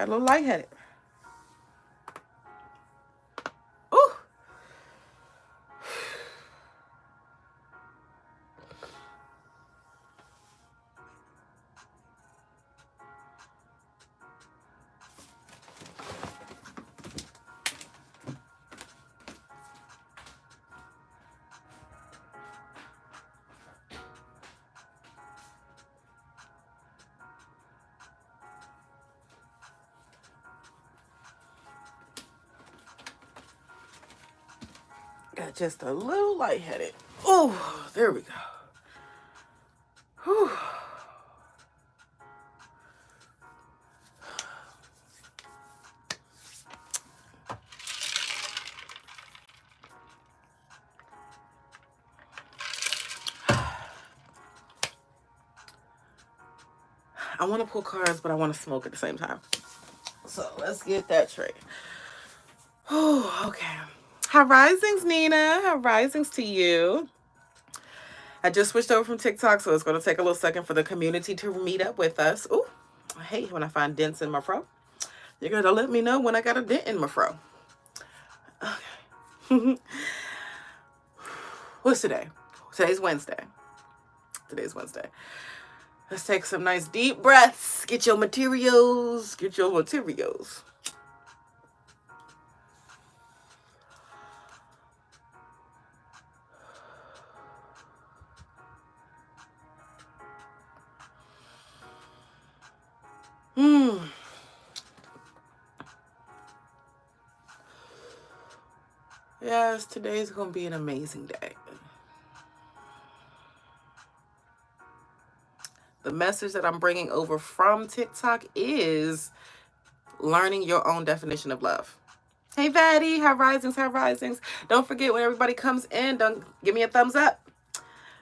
Got a little lightheaded. Ooh. Got just a little lightheaded. Oh, there we go. Whew. I want to pull cards, but I want to smoke at the same time. So let's get that straight. Oh, okay. High risings, Nina. High risings to you. I just switched over from TikTok, so it's going to take a little second for the community to meet up with us. Ooh, I hate when I find dents in my fro. You're going to let me know when I got a dent in my fro. Okay. What's today? Today's Wednesday. Today's Wednesday. Let's take some nice deep breaths. Get your materials. Get your materials. Yes, today's going to be an amazing day. The message that I'm bringing over from TikTok is learning your own definition of love. Hey, Vaddy. High risings, high risings. Don't forget, when everybody comes in, don't give me a thumbs up.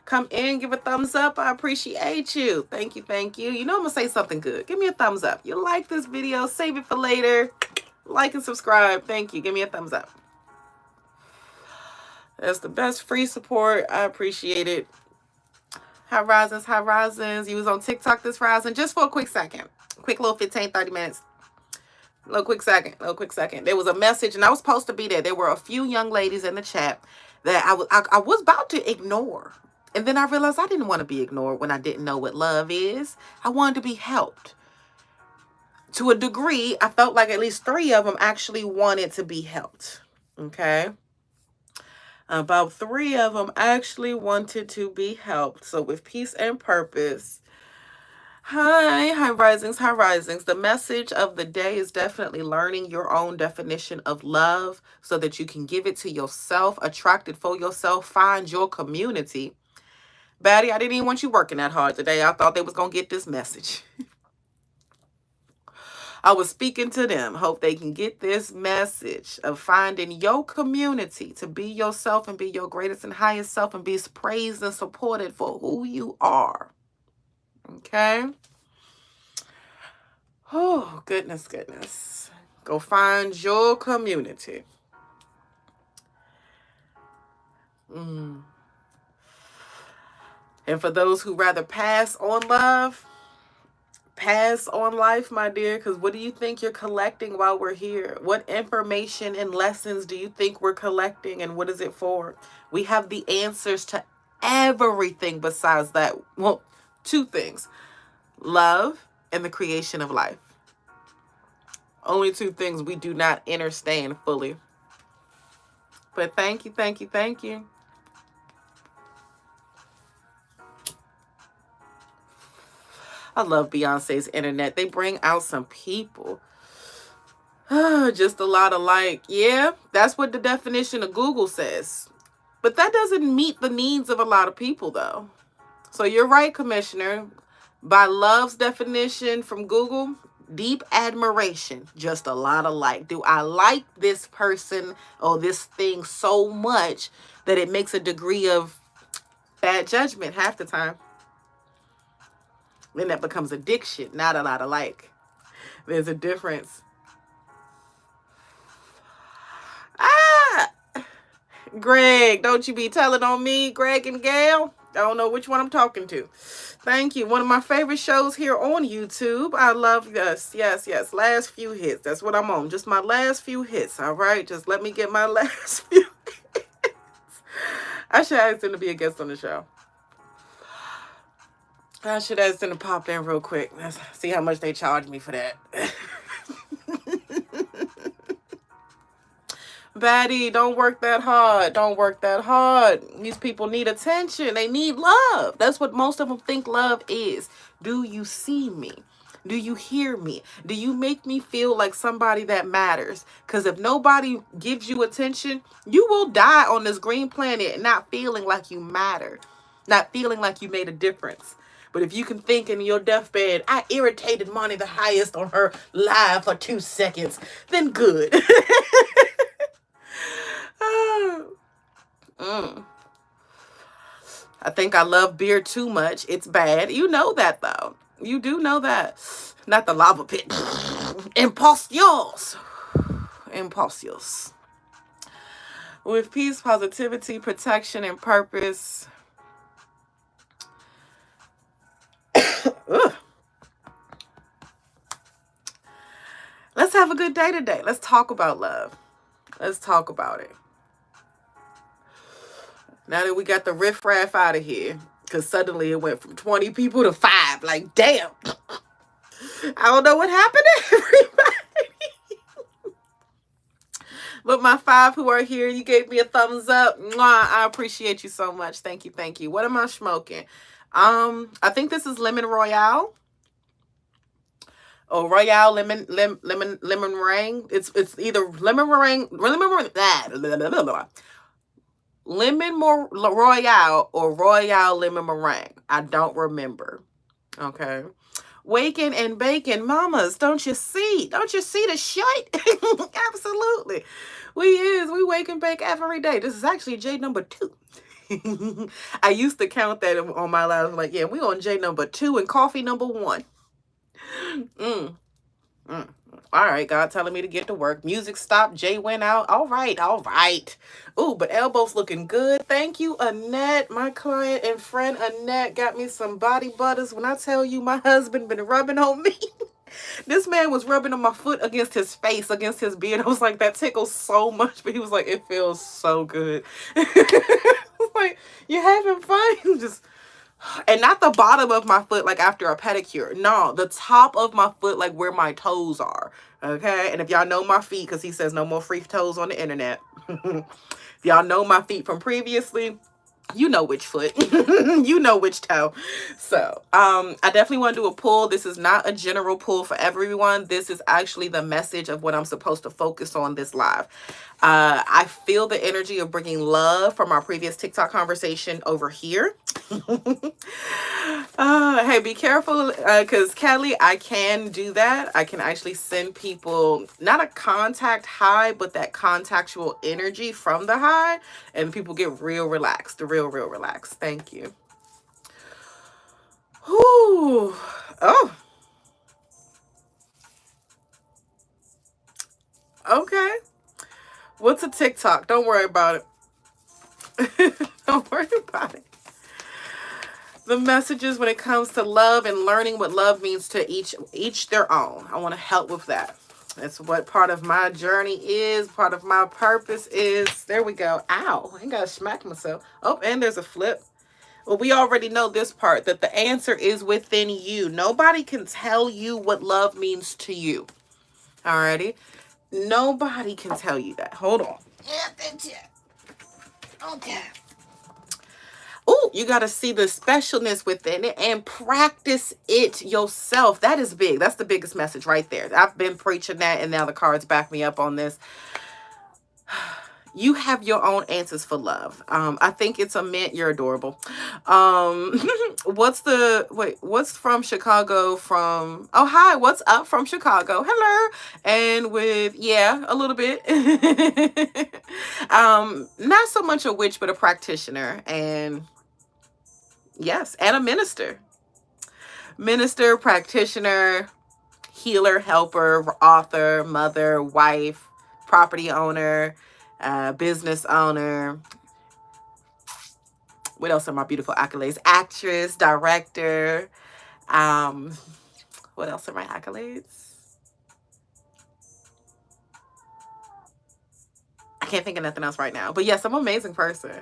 Come in, give a thumbs up. I appreciate you. Thank you, thank you. You know I'm going to say something good. Give me a thumbs up. You like this video, save it for later. Like and subscribe. Thank you. Give me a thumbs up. That's the best free support. I appreciate it. High risings, high risings. You was on TikTok this rising just for a quick second. Quick little 15, 30 minutes. Little quick second. There was a message, and I was supposed to be there. There were a few young ladies in the chat that I was about to ignore. And then I realized I didn't want to be ignored when I didn't know what love is. I wanted to be helped. To a degree, I felt like at least 3 of them actually wanted to be helped. Okay? About 3 of them actually wanted to be helped. So with peace and purpose. High risings, high risings. The message of the day is definitely learning your own definition of love so that you can give it to yourself, attract it for yourself, find your community. Batty, I didn't even want you working that hard today. I thought they was going to get this message. I was speaking to them. Hope they can get this message of finding your community to be yourself and be your greatest and highest self and be praised and supported for who you are. Okay? Oh, goodness, goodness. Go find your community. And for those who rather pass on love, pass on life, my dear, because what do you think you're collecting while we're here? What information and lessons do you think we're collecting, and what is it for? We have the answers to everything besides that. Well, 2 things. Love and the creation of life. Only 2 things we do not understand fully. But thank you, thank you, thank you. I love Beyonce's internet. They bring out some people. Just a lot of like, yeah, that's what the definition of Google says. But that doesn't meet the needs of a lot of people, though. So you're right, Commissioner. By love's definition from Google, deep admiration, just a lot of like. Do I like this person or this thing so much that it makes a degree of bad judgment half the time? Then that becomes addiction, not a lot of like. There's a difference. Greg, don't you be telling on me, Greg and Gail. I don't know which one I'm talking to. Thank you. One of my favorite shows here on YouTube. I love this. Yes, yes. Last few hits. That's what I'm on. Just my last few hits. All right. Just let me get my last few hits. I should ask them to be a guest on the show. I should ask them to pop in real quick. Let's see how much they charge me for that. Batty, don't work that hard. Don't work that hard. These people need attention. They need love. That's what most of them think love is. Do you see me? Do you hear me? Do you make me feel like somebody that matters? Because if nobody gives you attention, you will die on this green planet not feeling like you matter, not feeling like you made a difference. But if you can think in your deathbed, I irritated Manithehighest on her live for 2 seconds, then good. I think I love beer too much. It's bad. You know that, though. You do know that. Not the lava pit. Impostures. Impostures. With peace, positivity, protection, and purpose. Let's have a good day today. Let's talk about love. Let's talk about it. Now that we got the riffraff out of here, because suddenly it went from 20 people to 5. Like, damn. I don't know what happened to everybody. But my 5 who are here, you gave me a thumbs up. Mwah, I appreciate you so much. Thank you, thank you. What am I smoking? I think this is lemon royale. Oh, royale lemon meringue. It's either lemon royale or royale lemon meringue. I don't remember. Okay. Waking and baking, mamas, don't you see? Don't you see the shite? Absolutely. We wake and bake every day. This is actually J number 2. I used to count that on my life. Like, yeah, we on J number 2 and coffee number 1. All right, God telling me to get to work. Music stopped. Jay went out. All right, all right. Ooh, but elbows looking good. Thank you, Annette. My client and friend Annette got me some body butters. When I tell you my husband been rubbing on me. This man was rubbing on my foot against his face, against his beard. I was like, that tickles so much. But he was like, it feels so good. I was like, you having fun? Just... And not the bottom of my foot, like after a pedicure. No, the top of my foot, like where my toes are. Okay? And if y'all know my feet, because he says no more free toes on the internet. If y'all know my feet from previously, you know which foot. You know which toe. So, I definitely want to do a pull. This is not a general pull for everyone. This is actually the message of what I'm supposed to focus on this live. I feel the energy of bringing love from our previous TikTok conversation over here. Hey, be careful, because Kelly, I can do that. I can actually send people not a contact high, but that contactual energy from the high, and people get real relaxed, real relaxed. Thank you. Whew. Oh. Okay. What's a TikTok? Don't worry about it. Don't worry about it. The messages when it comes to love and learning what love means to each their own. I want to help with that. That's what part of my journey is, part of my purpose is. There we go. Ow, I ain't got to smack myself. Oh, and there's a flip. Well, we already know this part, that the answer is within you. Nobody can tell you what love means to you. Alrighty? Nobody can tell you that. Hold on. Yeah, that's it. Okay. Oh, you got to see the specialness within it and practice it yourself. That is big. That's the biggest message right there. I've been preaching that, and now the cards back me up on this. You have your own answers for love. I think it's a mint. You're adorable. What's from Chicago from, oh, hi, what's up from Chicago? Hello. And with, yeah, a little bit. Not so much a witch, but a practitioner. And yes, and a minister. Minister, practitioner, healer, helper, author, mother, wife, property owner, business owner, What else are my beautiful accolades? Actress, director. Um, what else are my accolades? I can't think of nothing else right now. But yes, I'm an amazing person.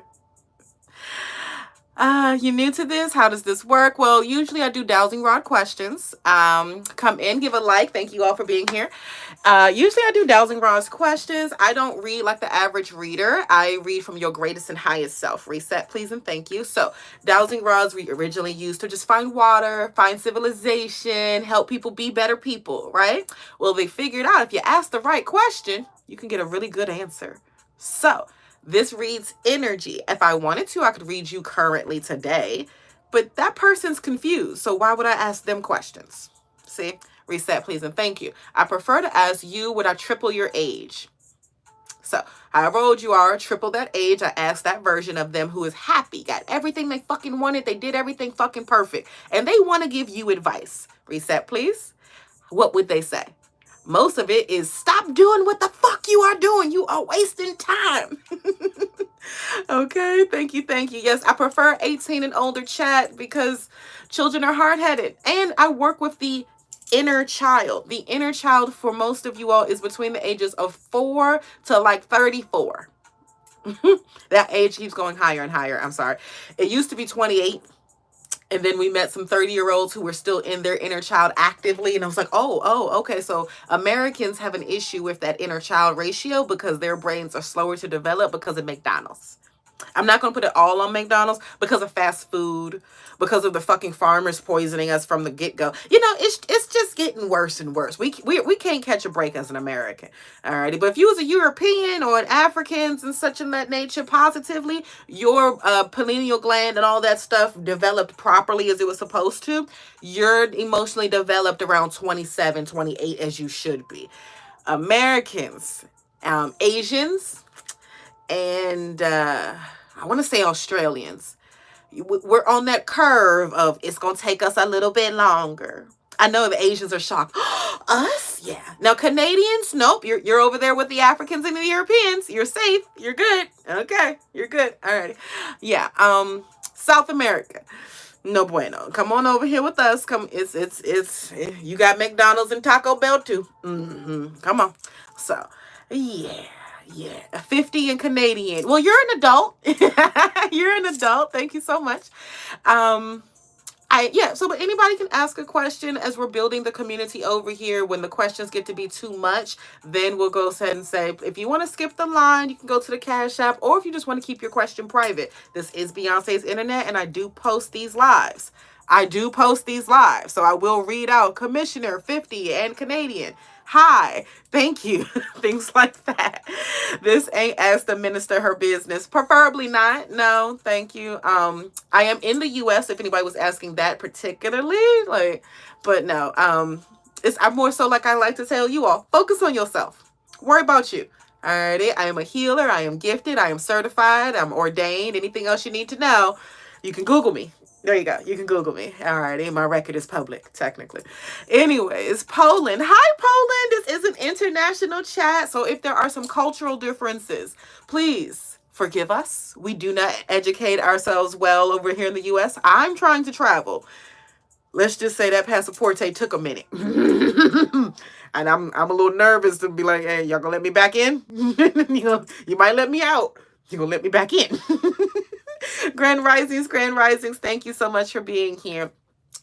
You new to this? How does this work? Well, usually I do dowsing rod questions. Come in, give a like. Thank you all for being here. Usually I do dowsing rods questions. I don't read like the average reader. I read from your greatest and highest self. Reset, please, and thank you. So, dowsing rods we originally used to just find water, find civilization, help people be better people, right? Well, they figured out if you ask the right question, you can get a really good answer. So, this reads energy. If I wanted to, I could read you currently today, but that person's confused. So why would I ask them questions? See? Reset, please, and thank you. I prefer to ask you, would I triple your age? So, however old you are, triple that age. I asked that version of them who is happy, got everything they fucking wanted. They did everything fucking perfect. And they want to give you advice. Reset, please. What would they say? Most of it is stop doing what the fuck you are doing. You are wasting time. Okay, thank you, thank you. Yes, I prefer 18 and older chat because children are hard-headed. And I work with the inner child. The inner child for most of you all is between the ages of 4 to like 34. That age keeps going higher and higher. I'm sorry. It used to be 28. And then we met some 30-year-olds who were still in their inner child actively. And I was like, okay. So Americans have an issue with that inner child ratio because their brains are slower to develop because of McDonald's. I'm not going to put it all on McDonald's because of fast food, because of the fucking farmers poisoning us from the get-go. You know, it's just getting worse and worse. We can't catch a break as an American. Alrighty. But if you was a European or an Africans and such in that nature positively, your pineal gland and all that stuff developed properly as it was supposed to, you're emotionally developed around 27, 28 as you should be. Americans, Asians, and I want to say Australians, we're on that curve of it's going to take us a little bit longer. I know the Asians are shocked. Us? Yeah. Now, Canadians, nope. You're over there with the Africans and the Europeans. You're safe. You're good. Okay. You're good. All right. Yeah. South America. No bueno. Come on over here with us. Come. It's. You got McDonald's and Taco Bell too. Come on. So, yeah. Yeah, 50 and Canadian. Well, you're an adult. You're an adult. Thank you so much. But anybody can ask a question as we're building the community over here. When the questions get to be too much, then we'll go ahead and say, if you want to skip the line, you can go to the Cash App, or if you just want to keep your question private. This is Beyonce's Internet, and I do post these lives. So I will read out Commissioner 50 and Canadian. Hi, thank you. Things like that. This ain't asked the minister her business. Preferably not. No, thank you. I am in the US if anybody was asking that particularly. But no. I'm more so like I like to tell you all, focus on yourself. Worry about you. Alrighty. I am a healer. I am gifted. I am certified. I'm ordained. Anything else you need to know, you can Google me. There you go. You can Google me. All righty. My record is public, technically. Anyways, Poland. Hi, Poland. This is an international chat. So if there are some cultural differences, please forgive us. We do not educate ourselves well over here in the U.S. I'm trying to travel. Let's just say that passaporte took a minute. And I'm a little nervous to be like, hey, y'all gonna let me back in? You might let me out. You gonna let me back in? Grand Risings, thank you so much for being here.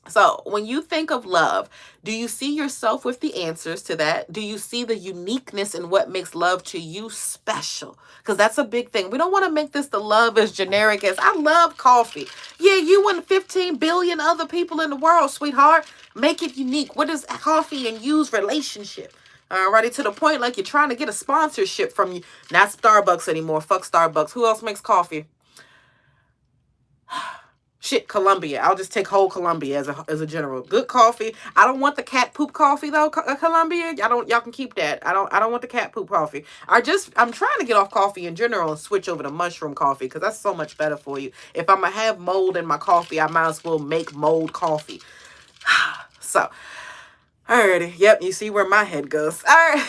So when you think of love, do you see yourself with the answers to that? Do you see the uniqueness in what makes love to you special? Because that's a big thing. We don't want to make this the love as generic as I love coffee. Yeah, you and 15 billion other people in the world, sweetheart. Make it unique. What is coffee and you's relationship? Alrighty, to the point like you're trying to get a sponsorship from you. Not Starbucks anymore. Fuck Starbucks. Who else makes coffee? Shit, Colombia. I'll just take whole Colombia as a general. Good coffee. I don't want the cat poop coffee though, Colombia. Y'all can keep that. I don't want the cat poop coffee. I'm trying to get off coffee in general and switch over to mushroom coffee because that's so much better for you. If I'm gonna have mold in my coffee, I might as well make mold coffee. So, alrighty. Yep, you see where my head goes. Alright.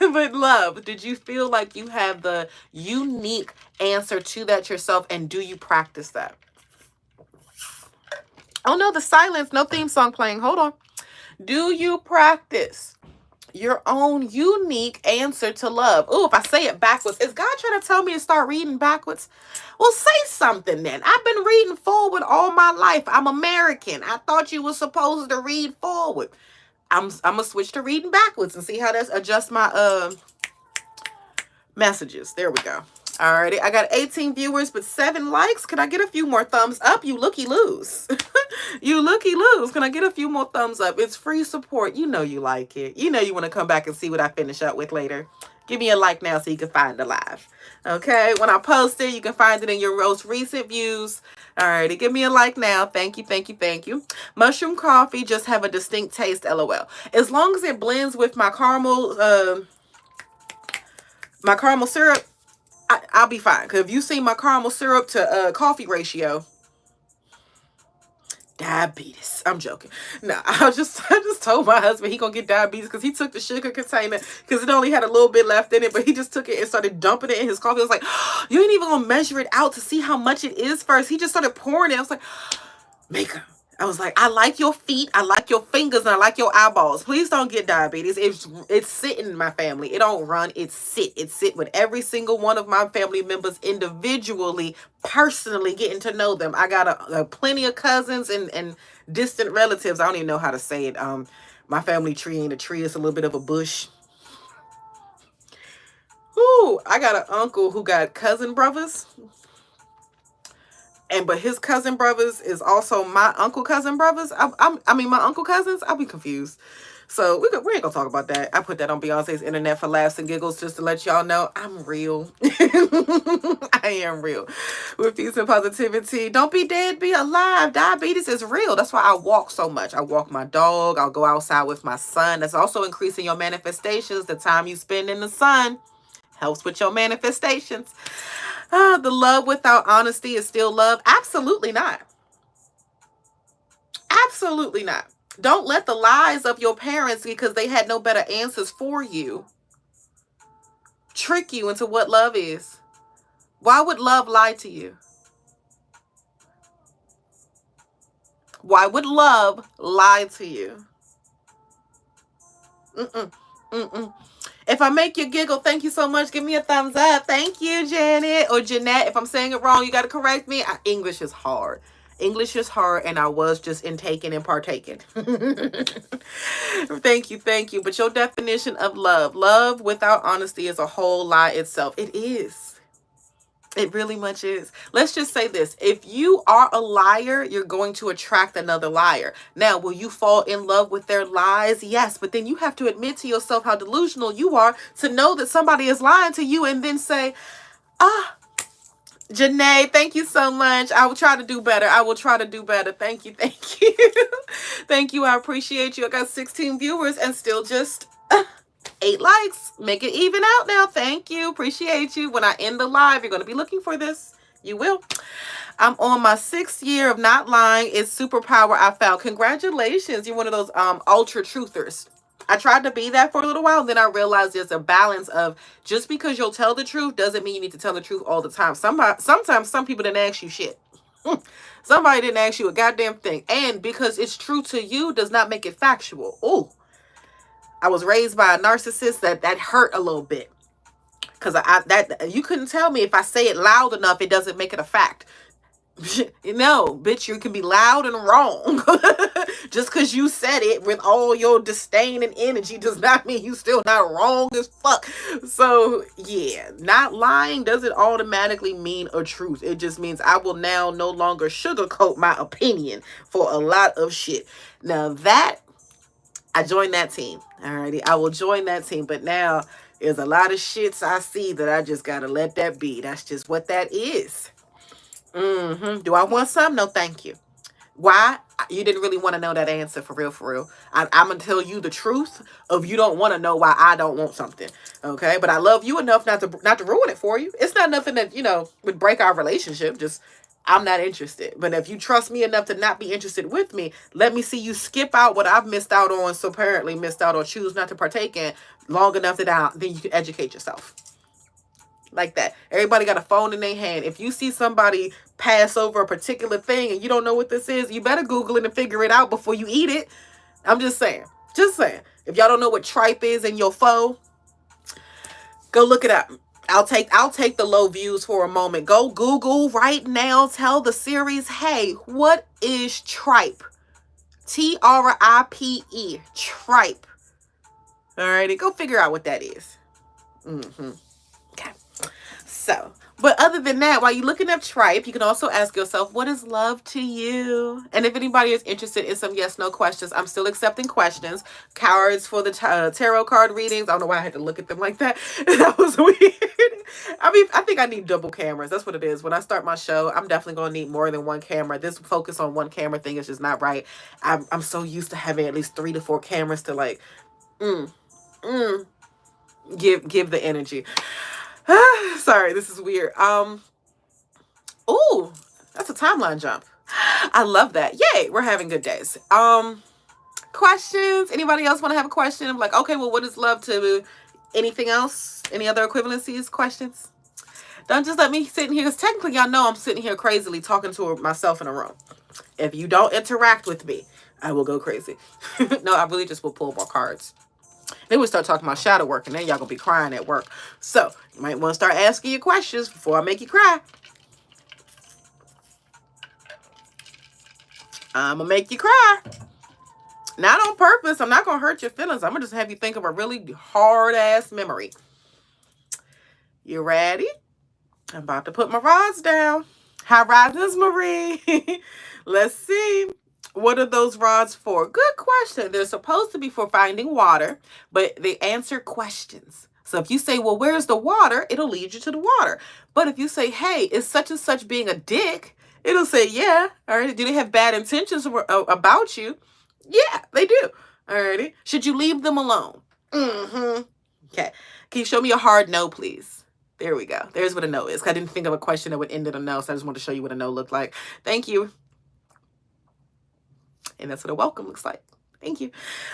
But love, did you feel like you have the unique answer to that yourself, and do you practice that? Oh no, the silence. No theme song playing. Hold on. Do you practice your own unique answer to love? Oh, if I say it backwards, is God trying to tell me to start reading backwards? Well, say something then. I've been reading forward all my life. I'm American. I thought you were supposed to read forward. I'm gonna switch to reading backwards and see how that's adjust my messages. There we go. Alrighty, I got 18 viewers but 7 likes. Can I get a few more thumbs up? You looky loose. You looky loose. Can I get a few more thumbs up? It's free support. You know you like it. You know you want to come back and see what I finish up with later. Give me a like now so you can find the live. Okay, when I post it, you can find it in your most recent views. Alrighty, give me a like now. Thank you, thank you, thank you. Mushroom coffee just have a distinct taste, LOL. As long as it blends with my caramel syrup, I'll be fine. Because if you see my caramel syrup to coffee ratio, diabetes. I'm joking. No, I just told my husband he gonna get diabetes because he took the sugar container because it only had a little bit left in it, but he just took it and started dumping it in his coffee. I was like, oh, you ain't even gonna measure it out to see how much it is first. He just started pouring it. I was like, makeup. I was like, I like your feet, I like your fingers, and I like your eyeballs. Please don't get diabetes. It's sitting in my family. It don't run. It sit with every single one of my family members individually, personally, getting to know them. I got a plenty of cousins and distant relatives. I don't even know how to say it. My family tree ain't a tree. It's a little bit of a bush. Ooh, I got an uncle who got cousin brothers. But his cousin brothers is also my uncle cousin brothers. I mean my uncle cousins. I'll be confused. So we ain't gonna talk about that. I put that on Beyonce's internet for laughs and giggles just to let y'all know I'm real. I am real. With peace and positivity. Don't be dead, be alive. Diabetes is real. That's why I walk so much. I walk my dog. I'll go outside with my son. That's also increasing your manifestations. The time you spend in the sun helps with your manifestations. The love without honesty is still love? Absolutely not. Absolutely not. Don't let the lies of your parents, because they had no better answers for you, trick you into what love is. Why would love lie to you? Why would love lie to you? If I make you giggle, thank you so much. Give me a thumbs up. Thank you, Janet or Jeanette. If I'm saying it wrong, you got to correct me. English is hard. English is hard, and I was just intaking and partaking. Thank you. But your definition of love without honesty is a whole lie itself. It is. It really much is. Let's just say this. If you are a liar, you're going to attract another liar. Now, will you fall in love with their lies? Yes. But then you have to admit to yourself how delusional you are to know that somebody is lying to you and then say, Janae, thank you so much. I will try to do better. Thank you. Thank you. I appreciate you. I got 16 viewers and still just 8 likes. Make it even out now. Thank you. Appreciate you. When I end the live, you're going to be looking for this. You will. I'm on my 6th year of not lying. It's superpower I found. Congratulations. You're one of those ultra truthers. I tried to be that for a little while. Then I realized there's a balance of just because you'll tell the truth doesn't mean you need to tell the truth all the time. Sometimes some people didn't ask you shit. Somebody didn't ask you a goddamn thing. And because it's true to you does not make it factual. Ooh. I was raised by a narcissist that hurt a little bit. Because that you couldn't tell me if I say it loud enough, it doesn't make it a fact. No, bitch, you can be loud and wrong. Just because you said it with all your disdain and energy does not mean you still not wrong as fuck. So, yeah, not lying doesn't automatically mean a truth. It just means I will now no longer sugarcoat my opinion for a lot of shit. Now that, I joined that team. Alrighty, I will join that team. But now, there's a lot of shits I see that I just gotta let that be. That's just what that is. Do I want some? No, thank you. Why? You didn't really want to know that answer for real. I'm going to tell you the truth of you don't want to know why I don't want something. Okay? But I love you enough not to ruin it for you. It's not nothing that, would break our relationship. Just, I'm not interested. But if you trust me enough to not be interested with me, let me see you skip out what I've missed out on, so apparently missed out or choose not to partake in long enough that then you can educate yourself. like that. Everybody got a phone in their hand. If you see somebody pass over a particular thing and you don't know what this is, you better Google it and figure it out before you eat it. I'm just saying. Just saying. If y'all don't know what tripe is in your pho, go look it up. I'll take the low views for a moment. Go Google right now. Tell the series, hey, what is tripe? Tripe. Tripe. Alrighty, go figure out what that is. Okay. So, but other than that, while you're looking up tripe, you can also ask yourself, what is love to you? And if anybody is interested in some yes/no questions, I'm still accepting questions. Cards for the tarot card readings. I don't know why I had to look at them like that. That was weird. I mean, I think I need double cameras. That's what it is. When I start my show, I'm definitely going to need more than one camera. This focus on one camera thing is just not right. I'm so used to having at least 3 to 4 cameras to like, give the energy. Sorry, this is weird. Ooh, that's a timeline jump. I love that. Yay, we're having good days. Questions? Anybody else want to have a question? I'm like, okay, well, what is love to anything else? Any other equivalencies? Questions? Don't just let me sit in here, because technically y'all know I'm sitting here crazily talking to myself in a room. If you don't interact with me, I will go crazy. No, I really just will pull more cards. Then we start talking about shadow work, and then y'all gonna be crying at work. So you might want to start asking your questions before I make you cry. I'm gonna make you cry. Not on purpose. I'm not gonna hurt your feelings. I'm gonna just have you think of a really hard-ass memory. You ready? I'm about to put my rods down. High risers, Marie. Let's see. What are those rods for? Good question. They're supposed to be for finding water, but they answer questions. So if you say, well, where's the water? It'll lead you to the water. But if you say, hey, is such and such being a dick? It'll say, yeah. All right. Do they have bad intentions about you? Yeah, they do. All righty. Should you leave them alone? Okay. Can you show me a hard no, please? There we go. There's what a no is. I didn't think of a question that would end in a no, so I just wanted to show you what a no looked like. Thank you. And that's what a welcome looks like. Thank you.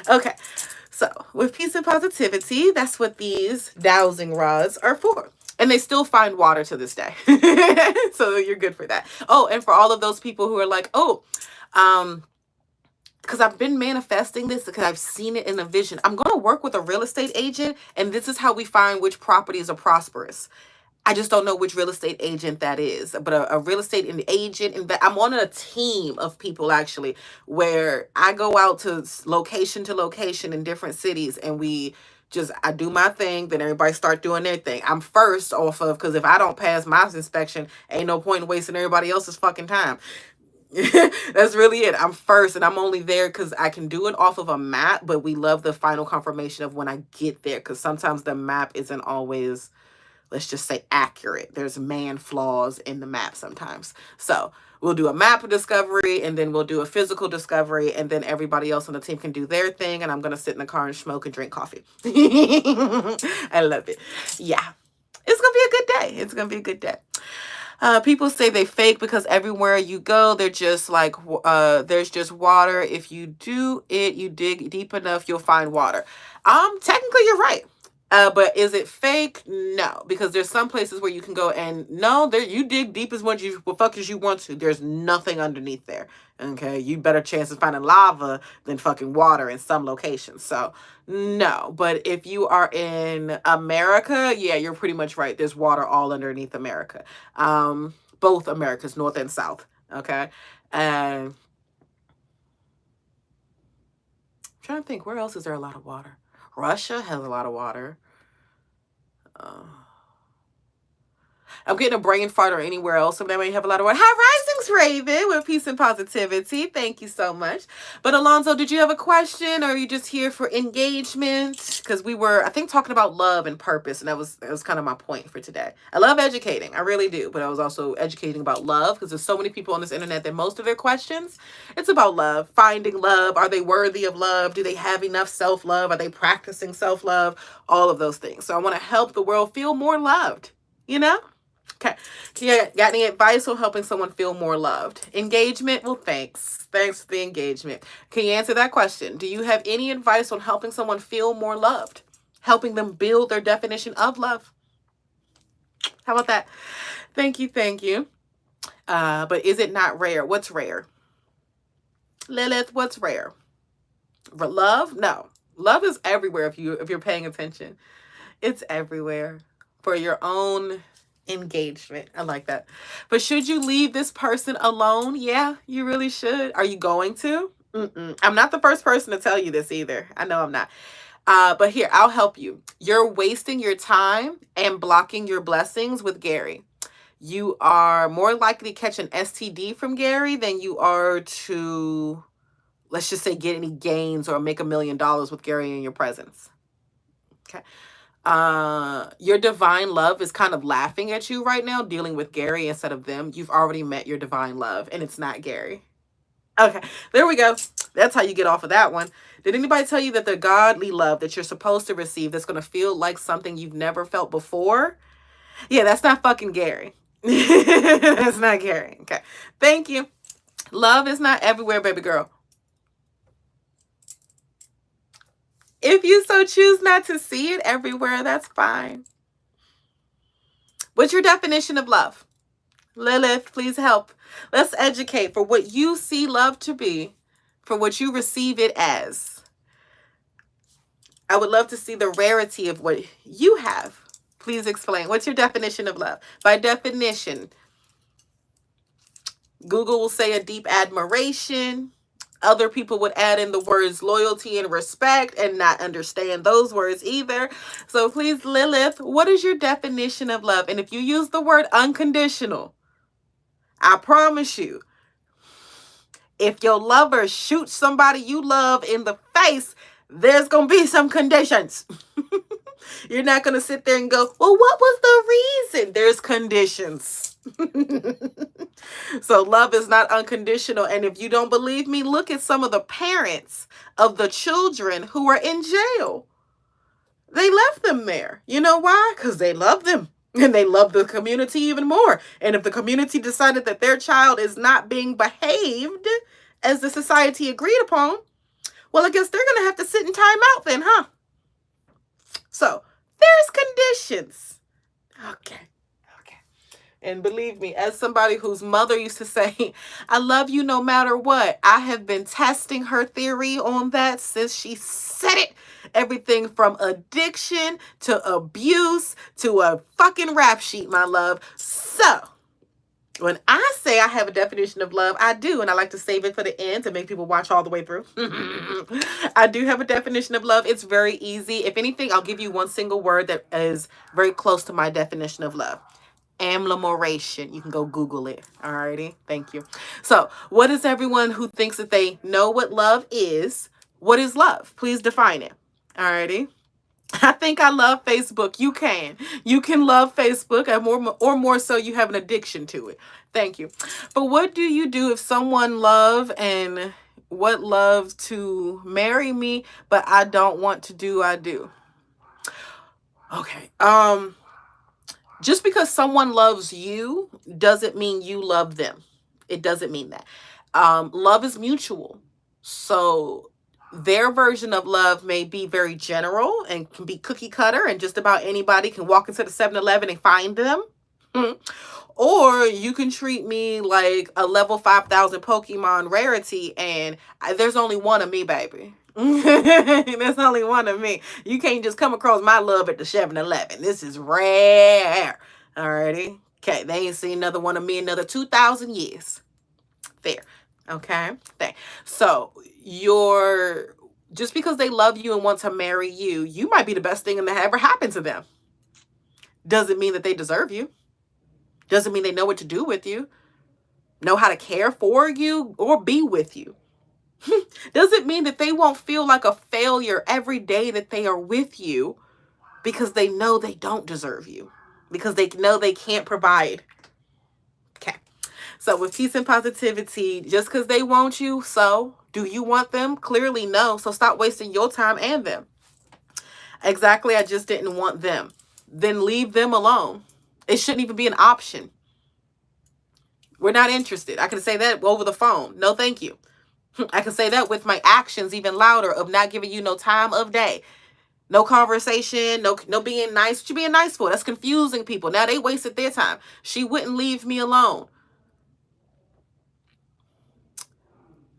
Okay. So with peace and positivity, that's what these dowsing rods are for. And they still find water to this day. So you're good for that. Oh, and for all of those people who are like, oh, because I've been manifesting this, because I've seen it in a vision. I'm going to work with a real estate agent, and this is how we find which properties are prosperous. I just don't know which real estate agent that is, but a real estate agent, and I'm on a team of people actually, where I go out to location in different cities, and I do my thing, then everybody start doing their thing. I'm first off of, because if I don't pass my inspection, ain't no point in wasting everybody else's fucking time. That's really it. I'm first, and I'm only there because I can do it off of a map, but we love the final confirmation of when I get there, because sometimes the map isn't always, let's just say, accurate. There's man flaws in the map sometimes. So we'll do a map discovery, and then we'll do a physical discovery, and then everybody else on the team can do their thing, and I'm going to sit in the car and smoke and drink coffee. I love it. Yeah. It's going to be a good day. It's going to be a good day. People say they fake because everywhere you go, they're just like, there's just water. If you do it, you dig deep enough, you'll find water. Technically you're right. But is it fake? No, because there's some places where you can go and no, there you dig deep as much as you want to. There's nothing underneath there. Okay, you better chances finding lava than fucking water in some locations. So no, but if you are in America, yeah, you're pretty much right. There's water all underneath America. Both Americas, North and South. Okay, and I'm trying to think, where else is there a lot of water? Russia has a lot of water. I'm getting a brain fart or anywhere else, so they may have a lot of water. High risings, Raven, with peace and positivity. Thank you so much. But Alonzo, did you have a question, or are you just here for engagement? Because we were, I think, talking about love and purpose, and that was kind of my point for today. I love educating, I really do, but I was also educating about love, because there's so many people on this internet that most of their questions, it's about love, finding love. Are they worthy of love? Do they have enough self-love? Are they practicing self-love? All of those things. So I want to help the world feel more loved, you know? Okay. Got any advice on helping someone feel more loved? Engagement? Well, thanks. Thanks for the engagement. Can you answer that question? Do you have any advice on helping someone feel more loved? Helping them build their definition of love? How about that? Thank you, thank you. But is it not rare? What's rare? Lilith, what's rare? Love? No. Love is everywhere if you're paying attention. It's everywhere for your own engagement. I like that. But should you leave this person alone? Yeah, you really should. Are you going to? I'm not the first person to tell you this either. I know I'm not. But here, I'll help you. You're wasting your time and blocking your blessings with Gary. You are more likely to catch an STD from Gary than you are to, let's just say, get any gains or make $1 million with Gary in your presence. Okay. Your divine love is kind of laughing at you right now, dealing with Gary instead of them. You've already met your divine love, and it's not Gary. Okay, there we go. That's how you get off of that one. Did anybody tell you that the godly love that you're supposed to receive that's going to feel like something you've never felt before? Yeah, that's not fucking Gary. That's not Gary. Okay, thank you. Love is not everywhere, baby girl. If you so choose not to see it everywhere, that's fine. What's your definition of love? Lilith, please help. Let's educate for what you see love to be, for what you receive it as. I would love to see the rarity of what you have. Please explain. What's your definition of love? By definition, Google will say a deep admiration. Other people would add in the words loyalty and respect and not understand those words either. So please, Lilith, what is your definition of love? And if you use the word unconditional, I promise you, if your lover shoots somebody you love in the face, there's going to be some conditions. You're not going to sit there and go, well, what was the reason? There's conditions. So love is not unconditional. And if you don't believe me, look at some of the parents of the children who are in jail. They left them there. You know why? Because they love them. And they love the community even more. And if the community decided that their child is not being behaved as the society agreed upon, well, I guess they're going to have to sit in time out then, huh? So there's conditions. Okay. And believe me, as somebody whose mother used to say, I love you no matter what, I have been testing her theory on that since she said it. Everything from addiction to abuse to a fucking rap sheet, my love. So when I say I have a definition of love, I do. And I like to save it for the end to make people watch all the way through. I do have a definition of love. It's very easy. If anything, I'll give you one single word that is very close to my definition of love. Amelioration. You can go Google it. Alrighty. Thank you. So what is everyone who thinks that they know what love is? What is love? Please define it. Alrighty. I think I love Facebook. You can. You can love Facebook, and more so you have an addiction to it. Thank you. But what do you do if someone love and what love to marry me, but I don't want to do I do? Okay. Just because someone loves you doesn't mean you love them. It doesn't mean that. Love is mutual. So their version of love may be very general and can be cookie cutter and just about anybody can walk into the 7-Eleven and find them. Or you can treat me like a level 5,000 Pokemon rarity and there's only one of me, baby. There's only one of me. You can't just come across my love at the 7-Eleven. This is rare. Alrighty. Okay, they ain't seen another one of me in another 2,000 years. Fair. Okay. Thanks. So just because they love you and want to marry you, you might be the best thing that ever happened to them. Doesn't mean that they deserve you. Doesn't mean they know what to do with you, know how to care for you or be with you. Doesn't mean that they won't feel like a failure every day that they are with you because they know they don't deserve you, because they know they can't provide. Okay. So with peace and positivity, just because they want you, so do you want them? Clearly no. So stop wasting your time and them. Exactly. I just didn't want them. Then leave them alone. It shouldn't even be an option. We're not interested. I can say that over the phone. No, thank you. I can say that with my actions even louder of not giving you no time of day. No conversation, no being nice. What you being nice for? That's confusing people. Now they wasted their time. She wouldn't leave me alone.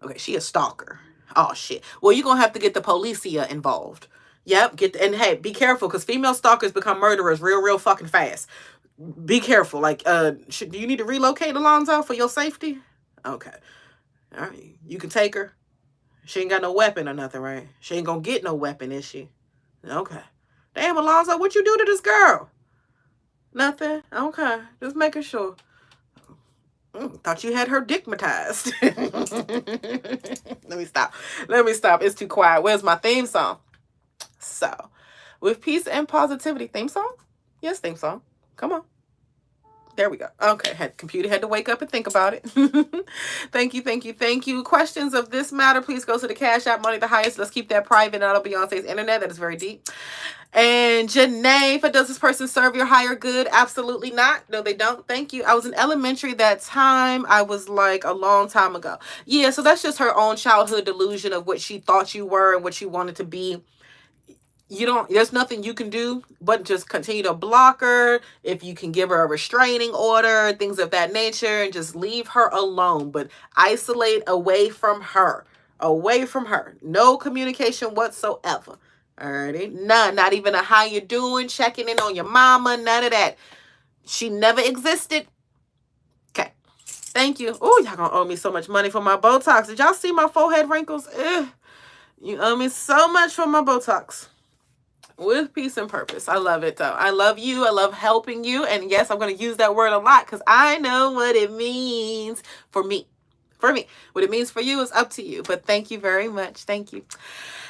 Okay, she a stalker. Oh shit. Well, you're gonna have to get the policia involved. Yep, and hey, be careful because female stalkers become murderers real fucking fast. Be careful. Like, do you need to relocate Alonzo for your safety? Okay. All right. You can take her. She ain't got no weapon or nothing, right? She ain't gonna get no weapon, is she? Okay. Damn, Alonzo, what you do to this girl? Nothing? Okay. Just making sure. Thought you had her digmatized. Let me stop. Let me stop. It's too quiet. Where's my theme song? So, with peace and positivity. Theme song? Yes, theme song. Come on. There we go. Okay, computer had to wake up and think about it. Thank you, thank you, thank you. Questions of this matter, please go to the Cash App Money the Highest. Let's keep that private, not on Beyonce's internet. That is very deep. And Janae, for does this person serve your higher good? Absolutely not. No, they don't. Thank you. I was in elementary that time. I was like a long time ago. Yeah, so that's just her own childhood delusion of what she thought you were and what you wanted to be. There's nothing you can do but just continue to block her. If you can give her a restraining order, things of that nature, and just leave her alone, but isolate away from her. No communication whatsoever. Alrighty. None. Not even a how you doing, checking in on your mama, none of that. She never existed. Okay. Thank you. Oh, y'all gonna owe me so much money for my Botox. Did y'all see my forehead wrinkles? You owe me so much for my Botox. With peace and purpose. I love it though. I love you. I love helping you. And yes, I'm going to use that word a lot because I know what it means for me. What it means for you is up to you. But thank you very much. Thank you.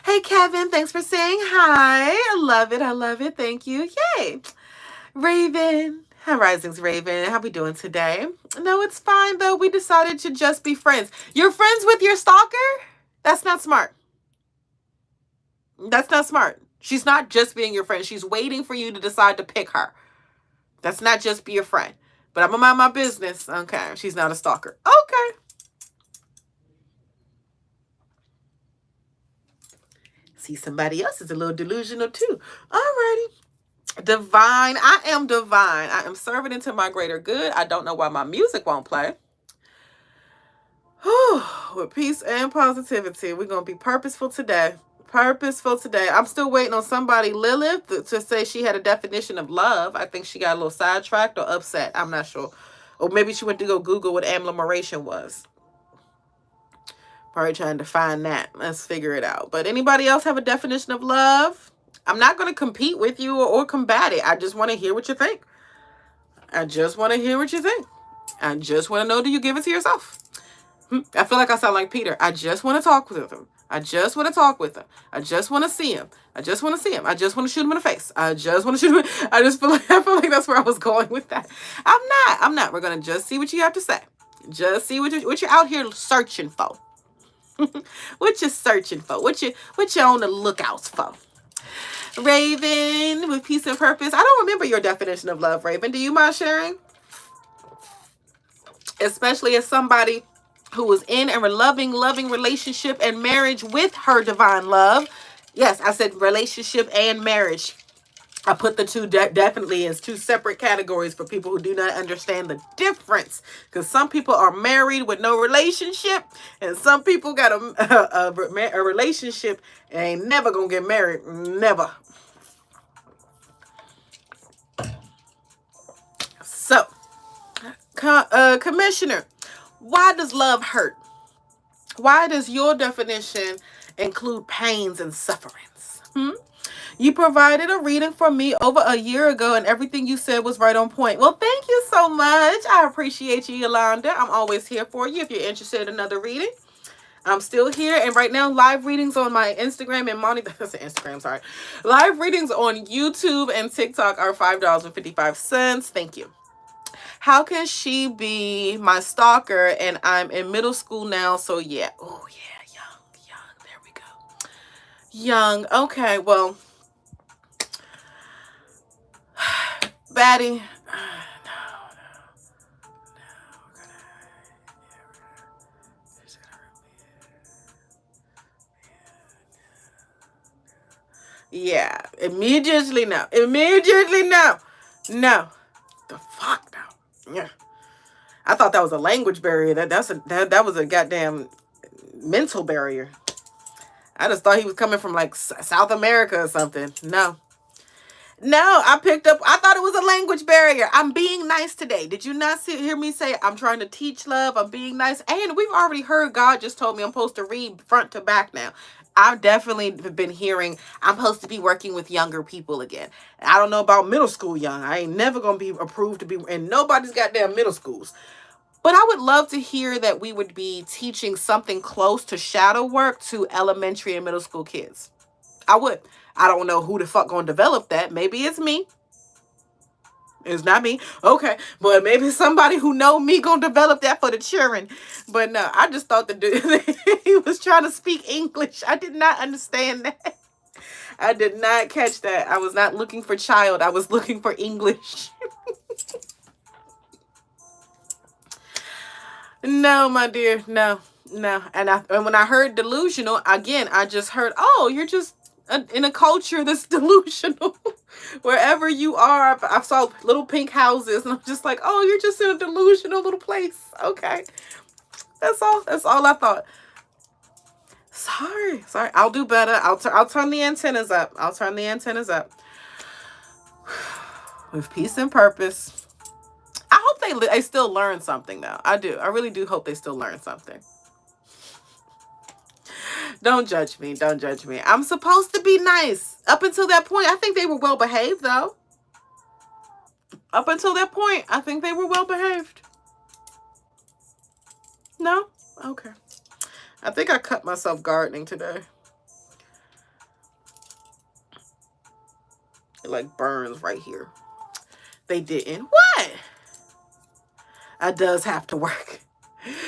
Hey, Kevin. Thanks for saying hi. I love it. I love it. Thank you. Yay. Raven. Hi, Risings Raven. How we doing today? No, it's fine though. We decided to just be friends. You're friends with your stalker? That's not smart. That's not smart. She's not just being your friend. She's waiting for you to decide to pick her. That's not just be your friend. But I'm going to mind my business. Okay. She's not a stalker. Okay. See, somebody else is a little delusional too. Alrighty. Divine. I am divine. I am serving into my greater good. I don't know why my music won't play. With peace and positivity. We're going to be purposeful today. I'm still waiting on somebody, Lilith, to say she had a definition of love. I think she got a little sidetracked or upset. I'm not sure. Or maybe she went to go Google what agglomeration was. Probably trying to find that. Let's figure it out. But anybody else have a definition of love? I'm not going to compete with you or combat it. I just want to hear what you think. I just want to know, do you give it to yourself? I feel like I sound like Peter. I just want to talk with him. I just want to see him. I just want to shoot him in the face. I feel like that's where I was going with that. I'm not. We're going to just see what you have to say. Just see what you're out here searching for. What you searching for? What you on the lookouts for? Raven, with peace and purpose. I don't remember your definition of love, Raven. Do you mind sharing? Especially as somebody who was in a loving relationship and marriage with her divine love. Yes, I said relationship and marriage. I put the two definitely as two separate categories for people who do not understand the difference. Because some people are married with no relationship, and some people got a relationship and ain't never gonna get married. Never. So, Commissioner, why does love hurt? Why does your definition include pains and sufferings? You provided a reading for me over a year ago, and everything you said was right on point. Well, thank you so much. I appreciate you, Yolanda. I'm always here for you if you're interested in another reading. I'm still here, and right now, live readings on my Instagram and live readings on YouTube and TikTok are $5.55. Thank you. How can she be my stalker and I'm in middle school now? So yeah. Oh yeah, young. There we go. Young. Okay, well. Batty. Yeah. Immediately no. Immediately no. No. The fuck no. Yeah. I thought that was a language barrier. That was a goddamn mental barrier. I just thought he was coming from like South America or something. No. No, I thought it was a language barrier. I'm being nice today. Did you not hear me say I'm trying to teach love? I'm being nice. And we've already heard God just told me I'm supposed to read front to back now. I've definitely been hearing I'm supposed to be working with younger people again. I don't know about middle school young. I ain't never going to be approved to be in nobody's goddamn middle schools. But I would love to hear that we would be teaching something close to shadow work to elementary and middle school kids. I would. I don't know who the fuck gonna develop that. Maybe it's me. It's not me. Okay. But maybe somebody who know me gonna develop that for the children. But no, I just thought the dude he was trying to speak English. I did not understand that. I did not catch that. I was not looking for child. I was looking for English. No, my dear. No. No. And when I heard delusional, again, I just heard, oh, you're just in a culture that's delusional. Wherever you are, I saw little pink houses, and I'm just like, oh, you're just in a delusional little place. Okay. That's all I thought. Sorry. I'll do better. I'll turn the antennas up. With peace and purpose. I hope they still learn something, though. I do. I really do hope they still learn something. Don't judge me. Don't judge me. I'm supposed to be nice. Up until that point, I think they were well behaved, though. Up until that point, I think they were well behaved. No? Okay. I think I cut myself gardening today. It like burns right here. They didn't. What? I does have to work.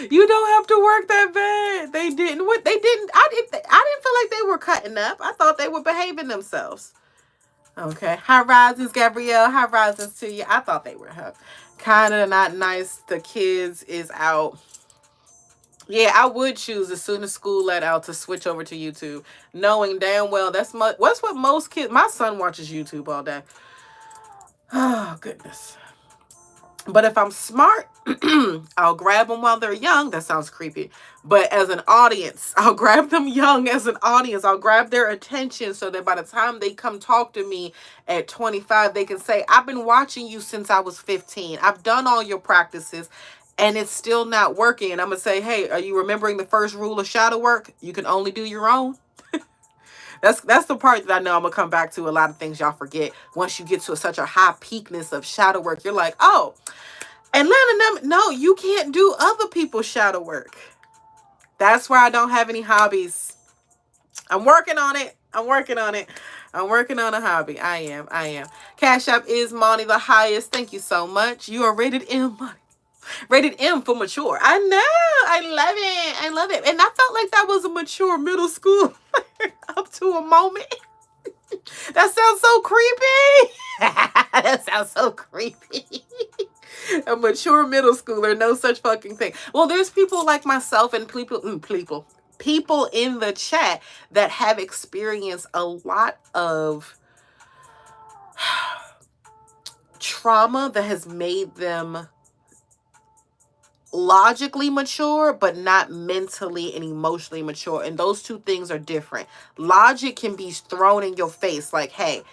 You don't have to work that bad. They didn't. What? They didn't. I didn't feel like they were cutting up. I thought they were behaving themselves. Okay. High rises, Gabrielle. High rises to you. I thought they were kind of not nice. The kids is out. Yeah, I would choose as soon as school let out to switch over to YouTube, knowing damn well that's what most kids. My son watches YouTube all day. Oh goodness. But if I'm smart, I'll grab them while they're young. That sounds creepy. But as an audience, I'll grab them young as an audience. I'll grab their attention so that by the time they come talk to me at 25, they can say, I've been watching you since I was 15. I've done all your practices and it's still not working. And I'm going to say, hey, are you remembering the first rule of shadow work? You can only do your own. That's the part that I know I'm going to come back to. A lot of things y'all forget. Once you get to such a high peakness of shadow work, you're like, oh, and letting them know you can't do other people's shadow work. That's why I don't have any hobbies. I'm working on it. I'm working on a hobby. I am. Cash App is Manithehighest. Thank you so much. You are rated M, Money. Rated M for mature. I know. I love it. And I felt like that was a mature middle school up to a moment. That sounds so creepy. That sounds so creepy. A mature middle schooler, no such fucking thing. Well, there's people like myself and people in the chat that have experienced a lot of trauma that has made them logically mature, but not mentally and emotionally mature. And those two things are different. Logic can be thrown in your face like, hey,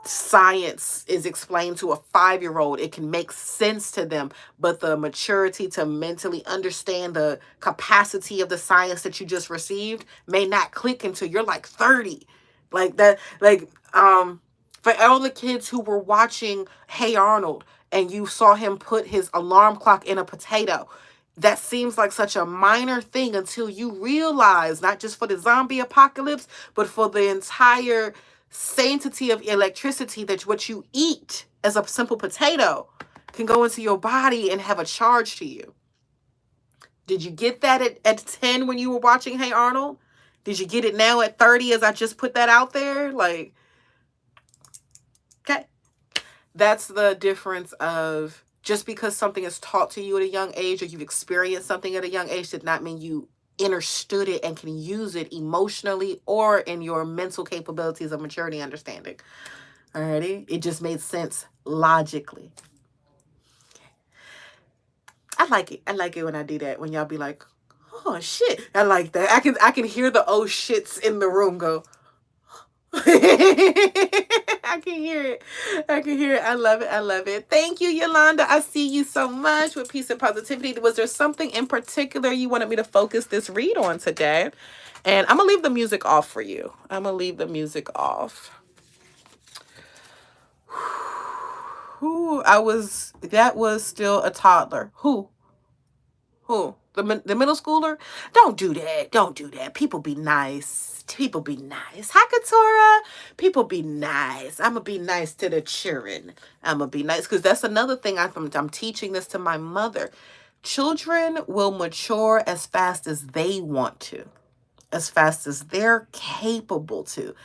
science is explained to a 5-year-old. It can make sense to them, but the maturity to mentally understand the capacity of the science that you just received may not click until you're like 30. Like that, for all the kids who were watching Hey Arnold and you saw him put his alarm clock in a potato, that seems like such a minor thing until you realize, not just for the zombie apocalypse, but for the entire sanctity of electricity, that what you eat as a simple potato can go into your body and have a charge to you. Did you get that at 10 when you were watching Hey Arnold? Did you get it now at 30 as I just put that out there? Like, okay. That's the difference of just because something is taught to you at a young age or you've experienced something at a young age did not mean you understood it and can use it emotionally or in your mental capabilities of maturity and understanding. Alrighty? It just made sense logically. I like it. I like it when I do that. When y'all be like, oh shit. I like that. I can hear the oh shits in the room go. I can hear it. I can hear it. I love it. I love it. Thank you, Yolanda. I see you so much with peace and positivity. Was there something in particular you wanted me to focus this read on today? And I'm going to leave the music off for you. I'm going to leave the music off. That was still a toddler. Who? The middle schooler? Don't do that. Don't do that. People be nice. People be nice. Hi, Katora. People be nice. I'm going to be nice to the children. I'm going to be nice. Because that's another thing I'm teaching this to my mother. Children will mature as fast as they want to. As fast as they're capable to.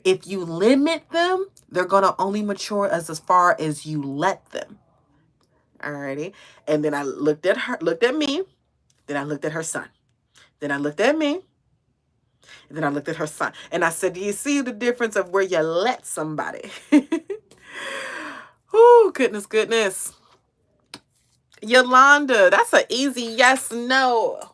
If you limit them, they're going to only mature as far as you let them. Alrighty. And then I looked at me. Then I looked at her son. Then I looked at me. And then I looked at her son. And I said, do you see the difference of where you let somebody? Oh, goodness. Yolanda, that's an easy yes, no.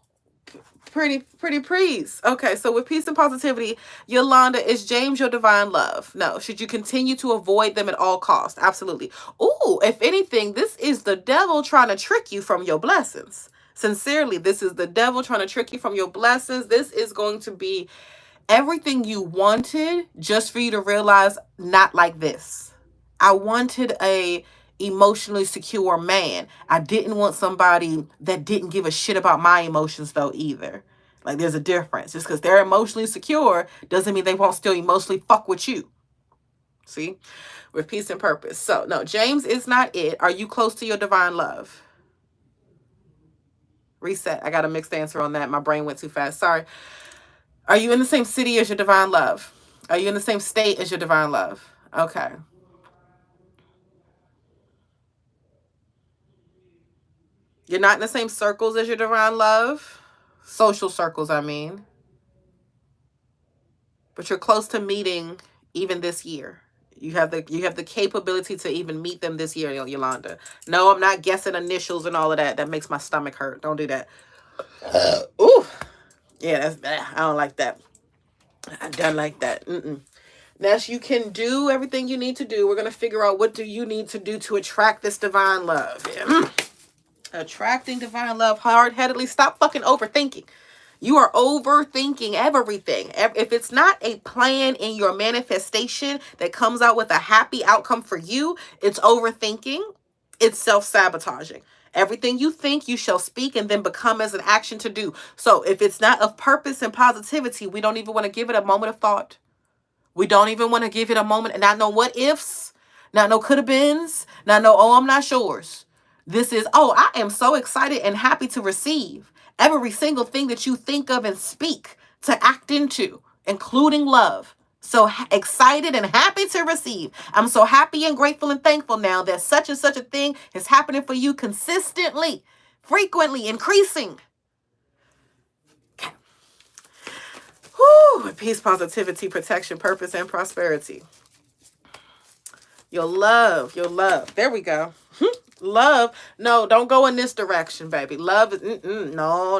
Pretty please. Okay, so with peace and positivity, Yolanda, is James your divine love? No. Should you continue to avoid them at all costs? Absolutely. Ooh, if anything, this is the devil trying to trick you from your blessings. Sincerely, this is the devil trying to trick you from your blessings. This is going to be everything you wanted just for you to realize not like this. I wanted a emotionally secure man. I didn't want somebody that didn't give a shit about my emotions though either. Like there's a difference. Just because they're emotionally secure doesn't mean they won't still emotionally fuck with you. See? With peace and purpose. So no, James is not it. Are you close to your divine love? Reset. I got a mixed answer on that. My brain went too fast. Sorry. Are you in the same city as your divine love? Are you in the same state as your divine love? Okay. You're not in the same circles as your divine love. Social circles, I mean. But you're close to meeting even this year. You have the capability to even meet them this year, Yolanda. No, I'm not guessing initials and all of that. That makes my stomach hurt. Don't do that. Ooh. Yeah, I don't like that. I don't like that. Now, you can do everything you need to do. We're going to figure out what do you need to do to attract this divine love. Yeah. Attracting divine love hard-headedly. Stop fucking overthinking. You are overthinking everything. If it's not a plan in your manifestation that comes out with a happy outcome for you, it's overthinking. It's self-sabotaging. Everything you think, you shall speak and then become as an action to do. So if it's not of purpose and positivity, we don't even want to give it a moment of thought. We don't even want to give it a moment and not know what ifs, not know could have beens, not know, oh, I'm not sure's. This is, oh, I am so excited and happy to receive every single thing that you think of and speak to act into, including love. So excited and happy to receive. I'm so happy and grateful and thankful now that such and such a thing is happening for you consistently, frequently, increasing. Okay. Whew, peace, positivity, protection, purpose, and prosperity. Your love. There we go. Love. No, don't go in this direction, baby. Love is, no.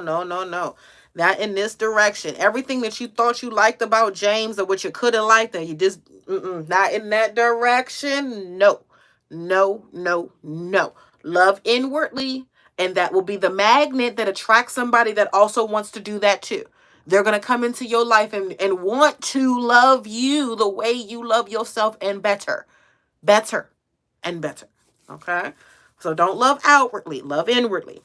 Not in this direction. Everything that you thought you liked about James or what you couldn't like, then you just, not in that direction. No. Love inwardly, and that will be the magnet that attracts somebody that also wants to do that too. They're going to come into your life and want to love you the way you love yourself and better. Better and better. Okay? So don't love outwardly, love inwardly.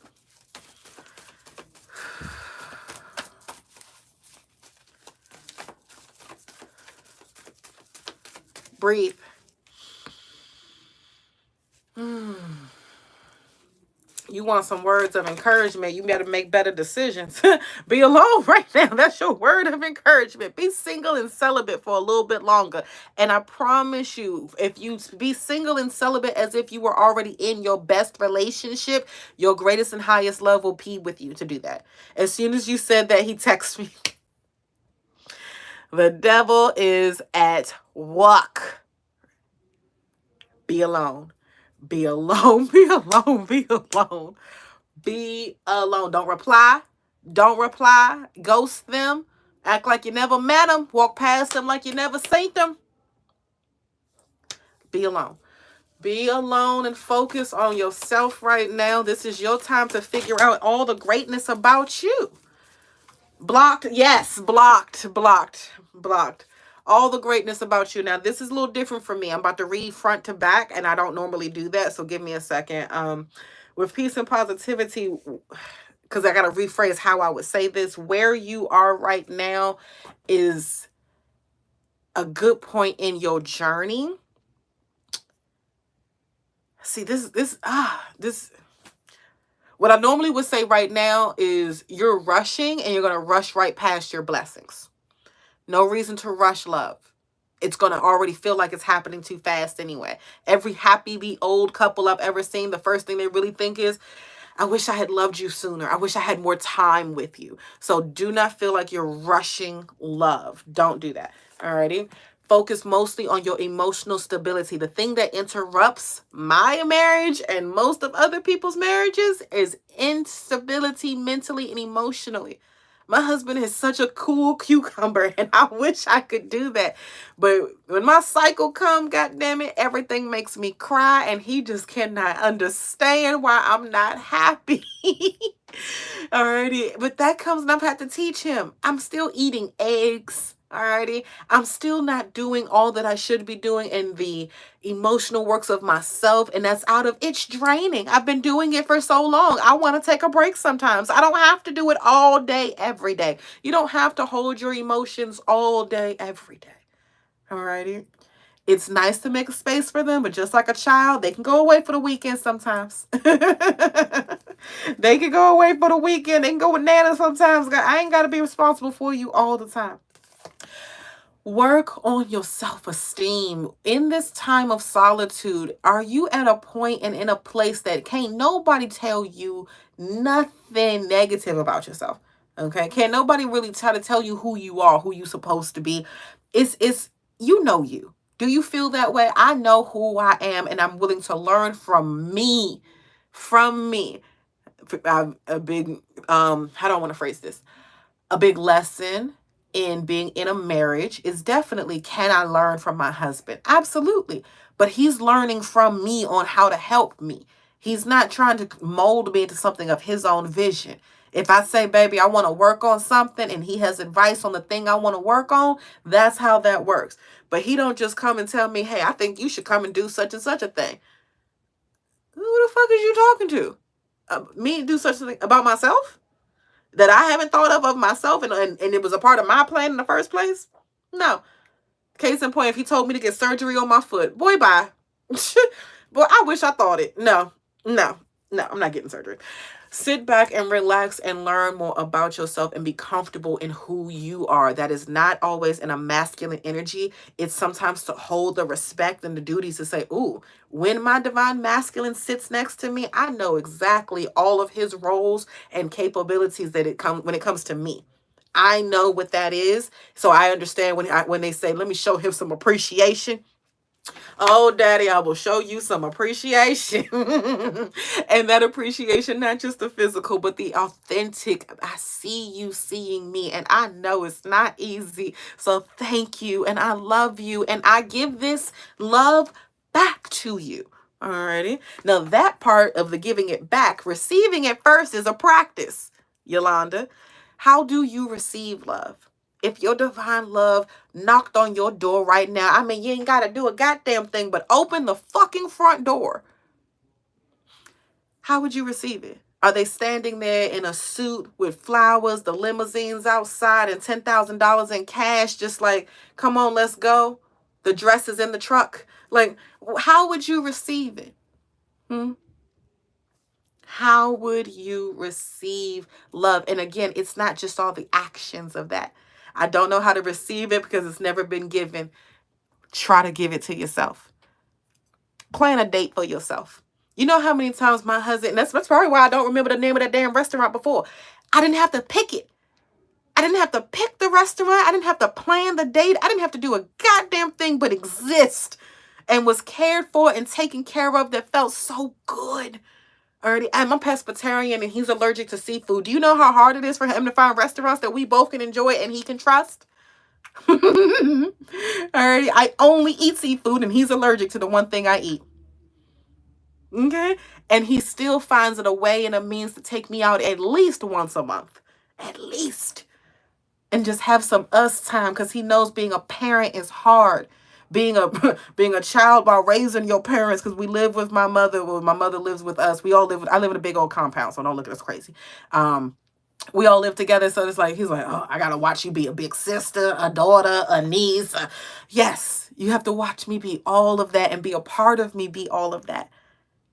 Breathe. You want some words of encouragement. You better make better decisions. Be alone right now. That's your word of encouragement. Be single and celibate for a little bit longer. And I promise you, if you be single and celibate as if you were already in your best relationship, your greatest and highest love will be with you to do that. As soon as you said that, he texted me. The devil is at work. Be alone. Be alone. Be alone. Be alone. Be alone. Don't reply. Don't reply. Ghost them. Act like you never met them. Walk past them like you never seen them. Be alone. Be alone and focus on yourself right now. This is your time to figure out all the greatness about you. Blocked. Yes, blocked. All the greatness about you. Now, this is a little different for me. I'm about to read front to back, and I don't normally do that, so give me a second. With peace and positivity, because I got to rephrase how I would say this. Where you are right now is a good point in your journey. See, what I normally would say right now is you're rushing and you're going to rush right past your blessings. No reason to rush love. It's going to already feel like it's happening too fast anyway. Every happy old couple I've ever seen, the first thing they really think is, I wish I had loved you sooner. I wish I had more time with you. So do not feel like you're rushing love. Don't do that. Alrighty. Focus mostly on your emotional stability. The thing that interrupts my marriage and most of other people's marriages is instability mentally and emotionally. My husband is such a cool cucumber, and I wish I could do that. But when my cycle comes, goddammit, everything makes me cry, and he just cannot understand why I'm not happy. Alrighty. But that comes, and I've had to teach him. I'm still eating eggs. Alrighty. I'm still not doing all that I should be doing in the emotional works of myself. And that's out of, it's draining. I've been doing it for so long. I want to take a break sometimes. I don't have to do it all day, every day. You don't have to hold your emotions all day, every day. Alrighty. It's nice to make a space for them, but just like a child, they can go away for the weekend sometimes. They can go away for the weekend. They can go with Nana sometimes. I ain't got to be responsible for you all the time. Work on your self-esteem. In this time of solitude, are you at a point and in a place that can't nobody tell you nothing negative about yourself? Okay? Can't nobody really try to tell you who you are, who you supposed to be. It's you know you. Do you feel that way? I know who I am, and I'm willing to learn from me. From me. A big how do I want to phrase this? A big lesson in being in a marriage is definitely, can I learn from my husband? Absolutely. But he's learning from me on how to help me. He's not trying to mold me into something of his own vision. If I say, baby, I want to work on something, and he has advice on the thing I want to work on, that's how that works. But he don't just come and tell me, hey, I think you should come and do such and such a thing. Who the fuck is you talking to? Me do such a thing about myself? That I haven't thought of myself, and it was a part of my plan in the first place? No. Case in point, if he told me to get surgery on my foot, boy, bye. Boy, I wish I thought it. No, I'm not getting surgery. Sit back and relax and learn more about yourself and be comfortable in who you are. That is not always in a masculine energy. It's sometimes to hold the respect and the duties to say, ooh, when my divine masculine sits next to me, I know exactly all of his roles and capabilities when it comes to me. I know what that is. So I understand when they say, let me show him some appreciation. Oh, daddy, I will show you some appreciation. And that appreciation, not just the physical, but the authentic. I see you seeing me, and I know it's not easy. So thank you, and I love you, and I give this love back to you. Alrighty. Now that part of the giving it back, receiving it first is a practice, Yolanda. How do you receive love? If your divine love knocked on your door right now, I mean, you ain't got to do a goddamn thing, but open the fucking front door. How would you receive it? Are they standing there in a suit with flowers, the limousines outside, and $10,000 in cash, just like, come on, let's go? The dress is in the truck. Like, how would you receive it? How would you receive love? And again, it's not just all the actions of that. I don't know how to receive it because it's never been given. Try to give it to yourself. Plan a date for yourself. You know how many times my husband, and that's probably why I don't remember the name of that damn restaurant before. I didn't have to pick it. I didn't have to pick the restaurant. I didn't have to plan the date. I didn't have to do a goddamn thing but exist and was cared for and taken care of. That felt so good. Already, I'm a pescatarian and he's allergic to seafood. Do you know how hard it is for him to find restaurants that we both can enjoy and he can trust? Alrighty, I only eat seafood and he's allergic to the one thing I eat. Okay? And he still finds it a way and a means to take me out at least once a month. At least. And just have some us time, because he knows being a parent is hard. Being a child while raising your parents, because we live with my mother. Well, my mother lives with us. I live in a big old compound, so don't look at us crazy. We all live together, so it's like he's like, oh, I gotta watch you be a big sister, a daughter, a niece. Yes, you have to watch me be all of that and be a part of me, be all of that.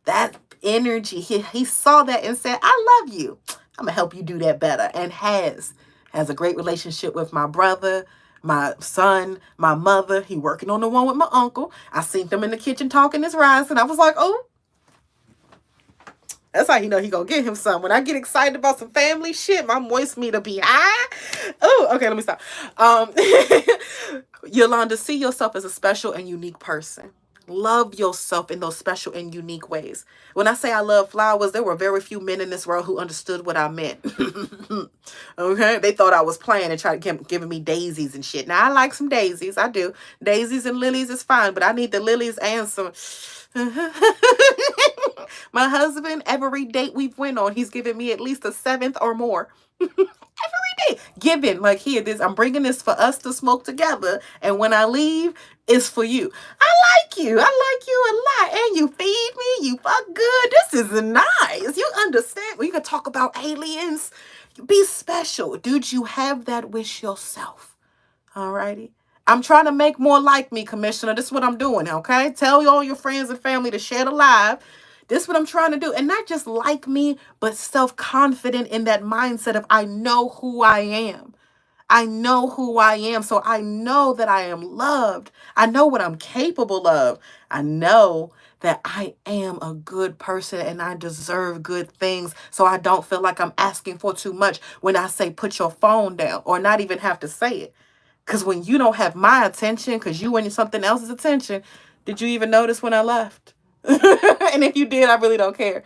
That energy, he saw that and said, I love you. I'm gonna help you do that better, and has a great relationship with my brother, my son, my mother. He working on the one with my uncle. I seen them in the kitchen talking this rise, and I was like, oh, that's how he know he gonna get him some. When I get excited about some family shit, my moist meter be high. Oh, okay, let me stop. Yolanda, see yourself as a special and unique person. Love yourself in those special and unique ways. When I say I love flowers, there were very few men in this world who understood what I meant. Okay? They thought I was playing and tried to giving me daisies and shit. Now, I like some daisies. I do. Daisies and lilies is fine, but I need the lilies and some... My husband, every date we've went on, he's given me at least a 7th or more. Every day. Given, like, here, I'm bringing this for us to smoke together. And when I leave, it's for you. I like you a lot. And you feed me. You fuck good. This is nice. You understand? We can talk about aliens. Be special. Dude, you have that wish yourself. Alrighty? I'm trying to make more like me, Commissioner. This is what I'm doing, okay? Tell all your friends and family to share the live. This is what I'm trying to do. And not just like me, but self-confident in that mindset of I know who I am. I know who I am. So I know that I am loved. I know what I'm capable of. I know that I am a good person and I deserve good things. So I don't feel like I'm asking for too much when I say put your phone down, or not even have to say it. Because when you don't have my attention, because you wanted something else's attention, did you even notice when I left? And if you did, I really don't care.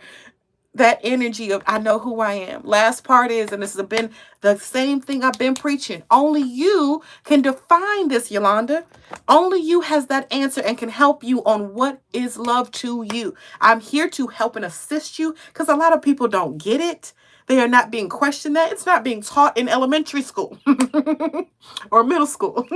That energy of I know who I am. Last part is, and this has been the same thing I've been preaching. Only you can define this, Yolanda. Only you has that answer and can help you on what is love to you. I'm here to help and assist you, because a lot of people don't get it. They are not being questioned that. It's not being taught in elementary school or middle school.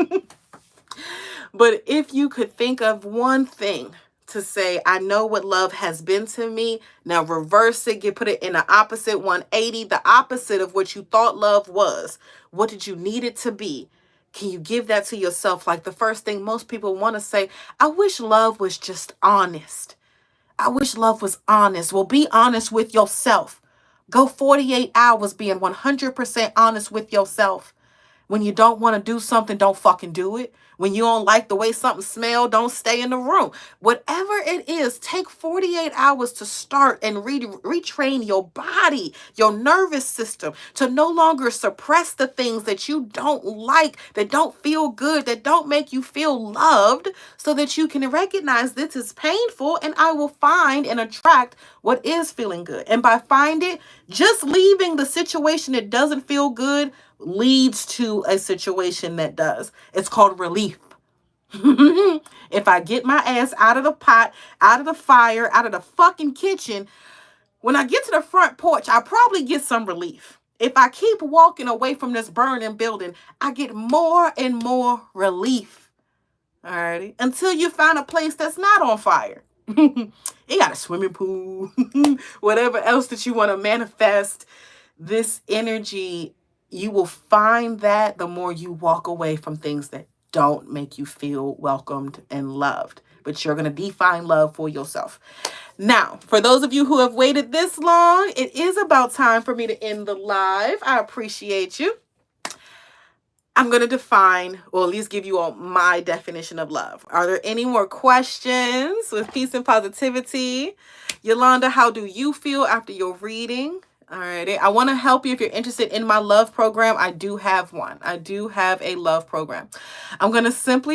But if you could think of one thing to say, I know what love has been to me. Now reverse it, put it in the opposite 180, the opposite of what you thought love was. What did you need it to be? Can you give that to yourself? Like the first thing most people want to say, I wish love was just honest. I wish love was honest. Well, be honest with yourself. Go 48 hours being 100% honest with yourself. When you don't want to do something, don't fucking do it. When you don't like the way something smells, don't stay in the room. Whatever it is, take 48 hours to start and retrain your body, your nervous system, to no longer suppress the things that you don't like, that don't feel good, that don't make you feel loved, so that you can recognize this is painful and I will find and attract what is feeling good. And by find it, just leaving the situation that doesn't feel good leads to a situation that does. It's called relief. If I get my ass out of the pot, out of the fire, out of the fucking kitchen, when I get to the front porch, I probably get some relief. If I keep walking away from this burning building, I get more and more relief. Alrighty. Until you find a place that's not on fire. You got a swimming pool, whatever else that you want to manifest. This energy, you will find that the more you walk away from things that don't make you feel welcomed and loved. but you're going to define love for yourself. Now, for those of you who have waited this long, it is about time for me to end the live. I appreciate you. I'm going to define, or at least give you all my definition of love. Are there any more questions with peace and positivity? Yolanda, how do you feel after your reading? All right. I want to help you if you're interested in my love program. I do have one. I do have a love program. I'm going to simplify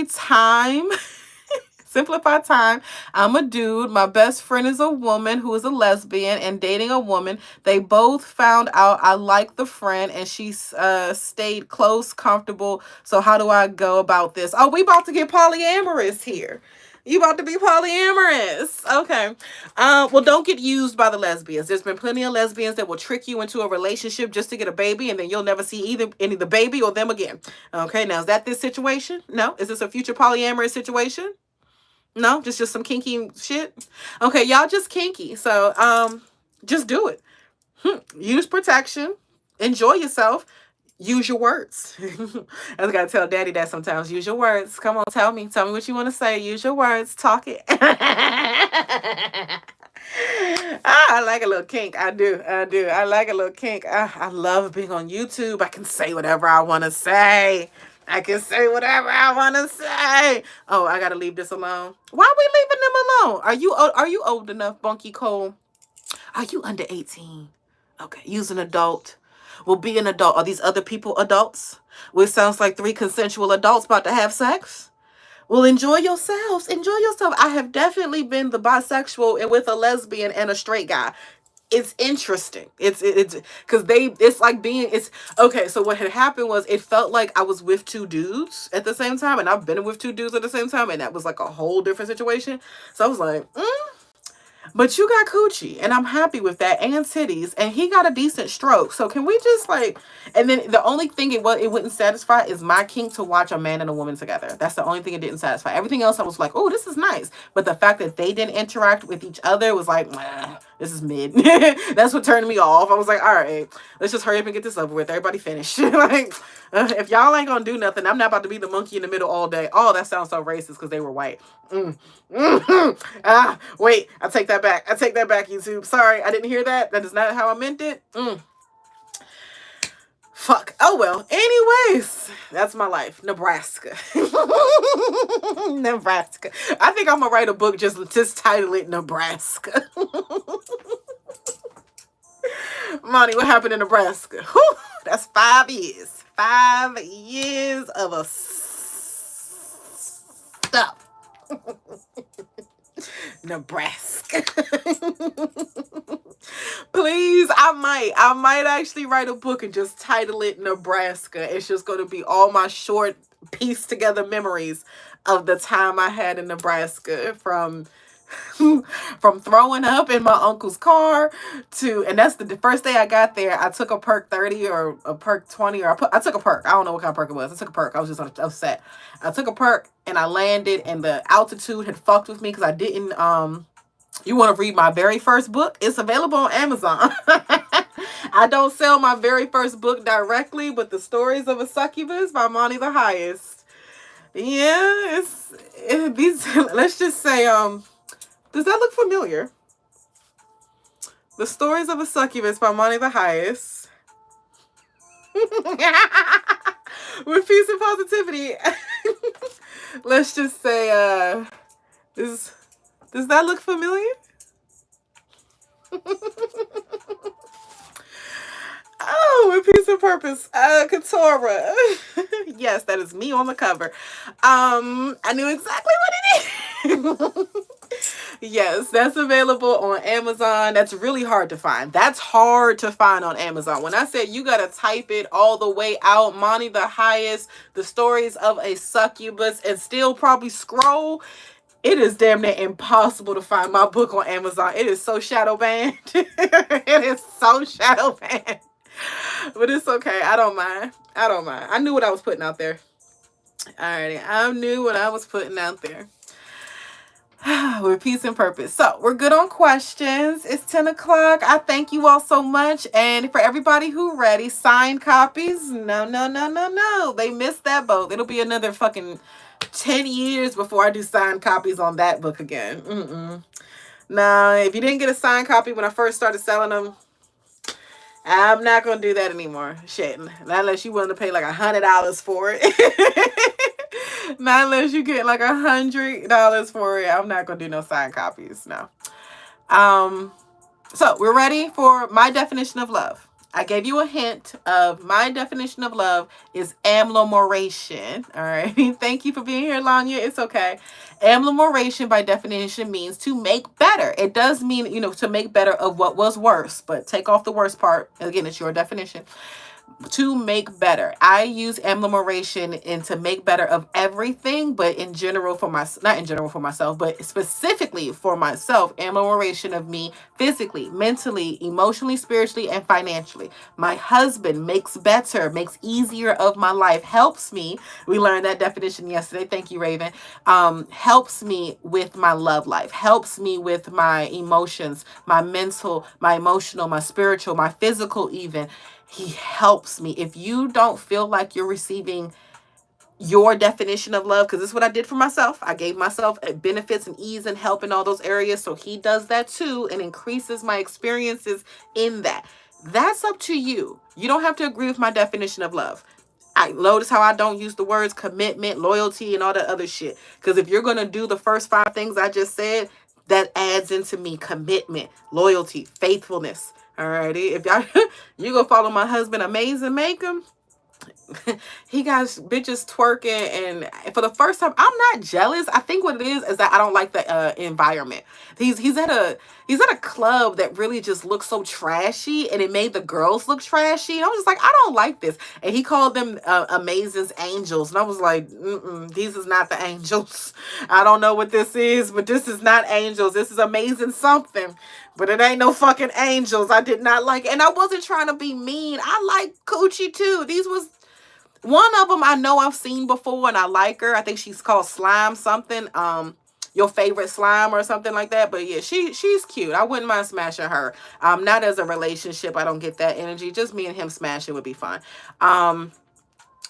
time. I'm a dude. My best friend is a woman who is a lesbian and dating a woman. They both found out I like the friend and she stayed close, comfortable. So how do I go about this? Oh, we about to get polyamorous here. You about to be polyamorous. Okay. Well, don't get used by the lesbians. There's been plenty of lesbians that will trick you into a relationship just to get a baby, and then you'll never see either any the baby or them again. Okay. Now, is that this situation? No. Is this a future polyamorous situation? No, just some kinky shit. Okay, y'all just kinky. So, just do it. Use protection. Enjoy yourself. Use your words. I just gotta tell daddy that sometimes. Use your words. Come on, tell me. Tell me what you want to say. Use your words. Talk it. I like a little kink. I do. I like a little kink. I love being on YouTube. I can say whatever I want to say. I can say whatever I want to say. Oh, I gotta leave this alone. Why are we leaving them alone? Are you old enough, Bunky Cole? Are you under 18? Okay, use an adult. Well, be an adult. Are these other people adults? Well, it sounds like 3 consensual adults about to have sex. Well, enjoy yourselves. Enjoy yourself. I have definitely been the bisexual and with a lesbian and a straight guy. It's interesting. It's because it's like being, it's okay. So what had happened was it felt like I was with 2 dudes at the same time, and I've been with 2 dudes at the same time, and that was like a whole different situation. So I was like, but you got coochie, and I'm happy with that, and titties, and he got a decent stroke. So can we just like, and then the only thing it wouldn't satisfy is my kink to watch a man and a woman together. That's the only thing it didn't satisfy. Everything else I was like, oh, this is nice. But the fact that they didn't interact with each other was like, this is mid. That's what turned me off. I was like, all right, let's just hurry up and get this over with. Everybody finish. Like, if y'all ain't gonna do nothing, I'm not about to be the monkey in the middle all day. Oh, that sounds so racist because they were white. Wait, I take that back. YouTube. Sorry, I didn't hear that. That is not how I meant it. Fuck. Oh well. Anyways, that's my life. Nebraska. Nebraska. I think I'm gonna write a book just title it Nebraska. Monty, what happened in Nebraska? Whew, that's 5 years. 5 years of a stuff. Nebraska. Please, I might actually write a book and just title it Nebraska. It's just going to be all my short pieced together memories of the time I had in Nebraska, from throwing up in my uncle's car to, and that's the first day I got there, I took a perk 30 or a perk 20, or I took a perk. I don't know what kind of perk it was. I took a perk. I was just upset. I took a perk and I landed, and the altitude had fucked with me because I didn't, you want to read my very first book? It's available on Amazon. I don't sell my very first book directly, but The Stories of a Succubus by Manithehighest. Yeah, these, let's just say, does that look familiar? The Stories of a Succubus by Manithehighest. With peace and positivity. Let's just say, does that look familiar? Oh, with peace and purpose. Katora. Yes, that is me on the cover. I knew exactly what it is. Yes, that's available on Amazon. That's really hard to find. That's hard to find on Amazon. When I said you gotta type it all the way out, Manithehighest, The Stories of a Succubus, and still probably scroll, it is damn near impossible to find my book on Amazon. It is so shadow banned. It is so shadow banned. But it's okay. I don't mind. I knew what I was putting out there. Alrighty. I knew what I was putting out there. With peace and purpose. So we're good on questions. It's 10 o'clock. I thank you all so much. And for everybody who ready, signed copies. No, no, no, no, no. They missed that boat. It'll be another fucking 10 years before I do signed copies on that book again. Nah, if you didn't get a signed copy when I first started selling them, I'm not gonna do that anymore. Shit. Not unless you willing to pay like $100 for it. Not unless you get like $100 for it. I'm not gonna do no signed copies. No. So we're ready for my definition of love. I gave you a hint of my definition of love is amelioration. All right. Thank you for being here, Lanya. It's okay. Amelioration by definition means to make better. It does mean, to make better of what was worse, but take off the worst part. Again, it's your definition. To make better. I use amelioration and to make better of everything, but in general for not in general for myself, but specifically for myself, amelioration of me physically, mentally, emotionally, spiritually, and financially. My husband makes better, makes easier of my life, helps me. We learned that definition yesterday. Thank you, Raven. Helps me with my love life, helps me with my emotions, my mental, my emotional, my spiritual, my physical even. He helps me. If you don't feel like you're receiving your definition of love, because this is what I did for myself. I gave myself benefits and ease and help in all those areas. So he does that too and increases my experiences in that. That's up to you. You don't have to agree with my definition of love. I notice how I don't use the words commitment, loyalty, and all that other shit. Because if you're going to do the first 5 things I just said, that adds into me commitment, loyalty, faithfulness. Alrighty. If y'all you go follow my husband, Amazing Make him. He got bitches twerking, and for the first time, I'm not jealous. I think what it is that I don't like the environment. He's at a club that really just looks so trashy, and it made the girls look trashy. And I was just like, I don't like this. And he called them Amazing's angels, and I was like, these is not the angels. I don't know what this is, but this is not angels. This is amazing something. But it ain't no fucking angels. I did not like it. And I wasn't trying to be mean. I like Coochie too. These was one of them I know I've seen before and I like her. I think she's called Slime something. Your favorite slime or something like that. But yeah, she's cute. I wouldn't mind smashing her. Not as a relationship. I don't get that energy. Just me and him smashing would be fine.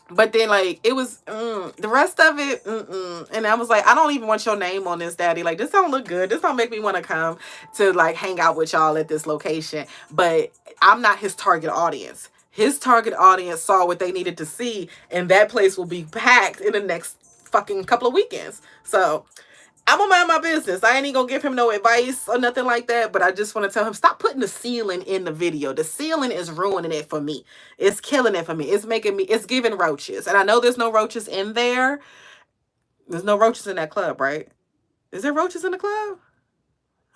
But then, like, it was, the rest of it, and I was like, I don't even want your name on this, daddy. Like, this don't look good. This don't make me want to come to, like, hang out with y'all at this location. But I'm not his target audience. His target audience saw what they needed to see, and that place will be packed in the next fucking couple of weekends. So I'm gonna mind my business. I ain't even gonna give him no advice or nothing like that, but I just want to tell him, stop putting the ceiling in the video. The ceiling is ruining it for me. It's killing it for me. It's giving roaches. And I know there's no roaches in there. There's no roaches in that club, right? Is there roaches in the club?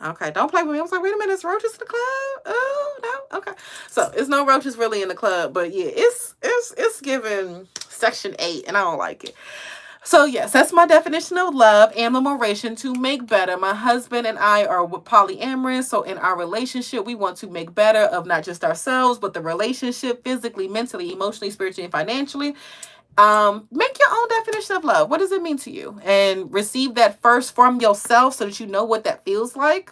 Okay, don't play with me. I was like, wait a minute, there's roaches in the club? Oh, no? Okay. So, it's no roaches really in the club, but yeah, it's giving Section 8, and I don't like it. So yes, that's my definition of love, amelioration, to make better. My husband and I are polyamorous, so in our relationship, we want to make better of not just ourselves, but the relationship physically, mentally, emotionally, spiritually, and financially. Make your own definition of love. What does it mean to you? And receive that first from yourself so that you know what that feels like.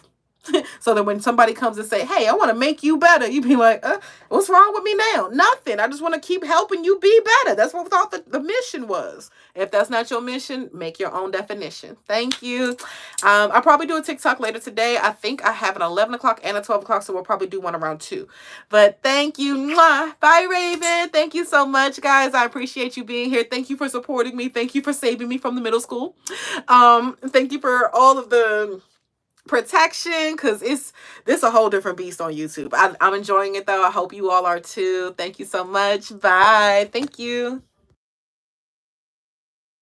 So that when somebody comes and say, hey, I want to make you better, you be like, what's wrong with me now? Nothing. I just want to keep helping you be better. That's what I thought the mission was. If that's not your mission, make your own definition. Thank you. I'll probably do a TikTok later today. I think I have an 11 o'clock and a 12 o'clock, so we'll probably do one around 2. But thank you. Mwah. Bye, Raven. Thank you so much, guys. I appreciate you being here. Thank you for supporting me. Thank you for saving me from the middle school. Thank you for all of the protection, because this a whole different beast on YouTube. I'm enjoying it though. I hope you all are too. Thank you so much. Bye. Thank you.